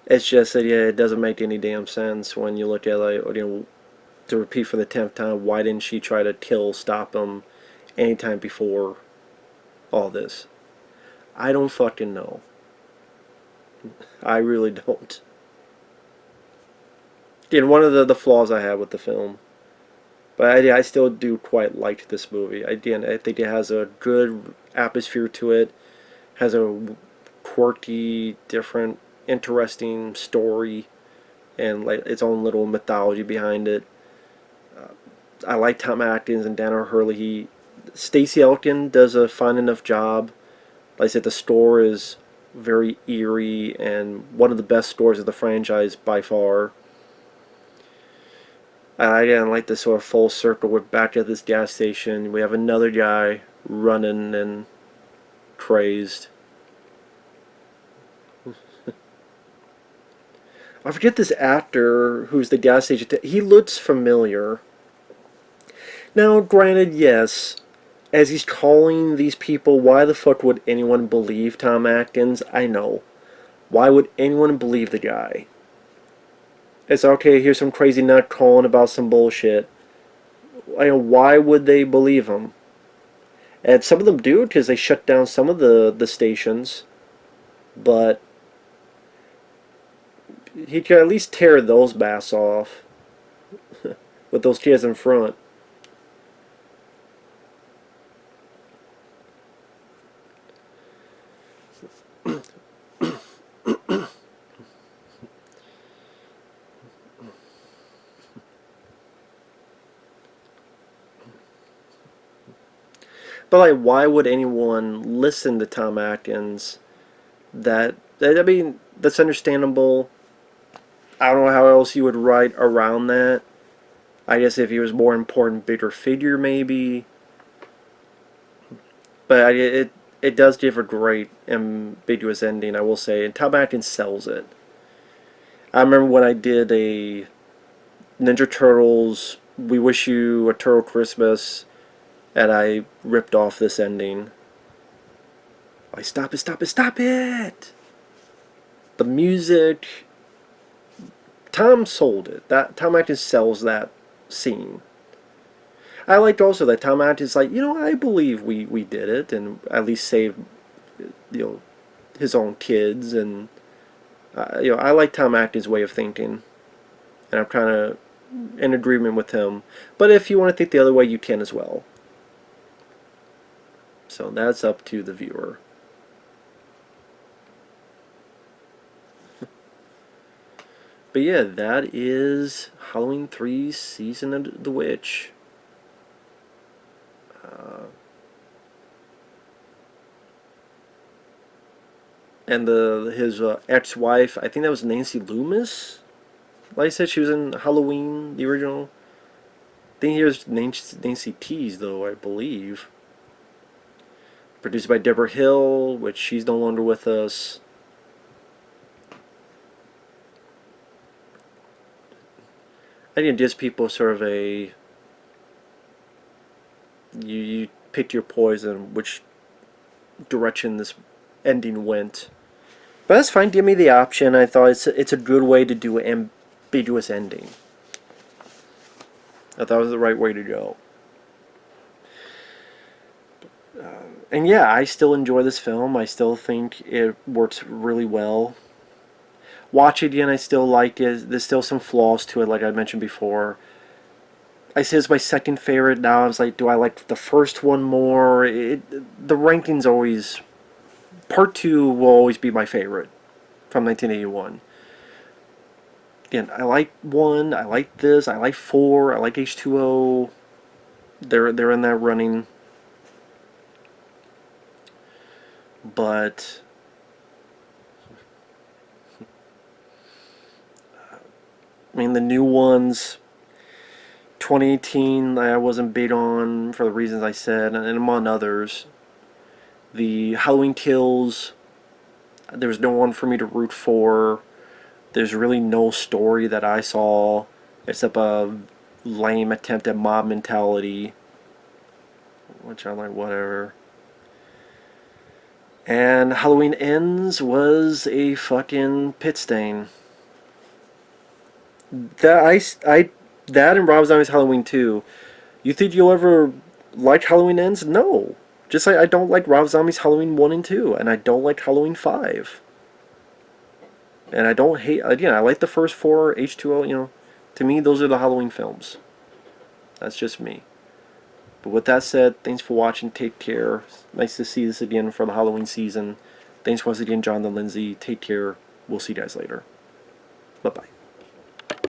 It's just that yeah, it doesn't make any damn sense when you look at like to repeat for the 10th time. Why didn't she try to stop him anytime before all this? I don't fucking know. I really don't. Again, one of the flaws I have with the film. But I still do quite like this movie. Again, I think it has a good atmosphere to it. Has a quirky, different, interesting story, and like its own little mythology behind it. I like Tom Atkins and Dana Hurley. Stacey Elkin does a fine enough job. Like I said, the score is very eerie and one of the best scores of the franchise by far. Again, like this sort of full circle. We're back at this gas station. We have another guy running and crazed. I forget this actor who's the gas station. He looks familiar. Now, granted, yes, as he's calling these people, why the fuck would anyone believe Tom Atkins? I know. Why would anyone believe the guy? It's okay, here's some crazy nut calling about some bullshit. Why would they believe him? And some of them do, because they shut down some of the stations. But he could at least tear those masks off with those kids in front. But like, why would anyone listen to Tom Atkins? I mean, that's understandable. I don't know how else you would write around that. I guess if he was more important, bigger figure, maybe. But it does give a great ambiguous ending, I will say, and Tom Atkins sells it. I remember when I did a Ninja Turtles "We Wish You a Turtle Christmas," and I ripped off this ending. Like, stop it, stop it, stop it! The music, Tom sold it. That Tom Atkins sells that scene. I liked also that Tom Atkins like, I believe we did it and at least saved his own kids, and I like Tom Atkins' way of thinking, and I'm kind of in agreement with him. But if you want to think the other way, you can as well. So that's up to the viewer. But yeah, that is Halloween 3 Season of the Witch. And his ex-wife, I think that was Nancy Loomis. Like I said, she was in Halloween, the original. I think here's Nancy Tees, though, I believe. Produced by Deborah Hill, which she's no longer with us. I think it gives people sort of a... You picked your poison, which direction this ending went. But that's fine, give me the option. I thought it's a good way to do an ambiguous ending. I thought it was the right way to go. And yeah, I still enjoy this film. I still think it works really well. Watch it again, I still like it. There's still some flaws to it, like I mentioned before. I say it's my second favorite now. I was like, do I like the first one more? The ranking's always... Part 2 will always be my favorite from 1981. Again, I like 1, I like this, I like 4, I like H2O. They're in that running. But I mean, the new ones, 2018, I wasn't big on for the reasons I said, and among others. The Halloween Kills, there's no one for me to root for. There's really no story that I saw except a lame attempt at mob mentality, which I'm like, whatever. And Halloween Ends was a fucking pit stain. That and Rob Zombie's Halloween 2. You think you'll ever like Halloween Ends? No. Just like I don't like Rob Zombie's Halloween 1 and 2, and I don't like Halloween 5. And I don't hate, again, I like the first 4, H2O, to me, those are the Halloween films. That's just me. But with that said, thanks for watching, take care. Nice to see this again for the Halloween season. Thanks once again, John and Lindsey. Take care. We'll see you guys later. Bye-bye.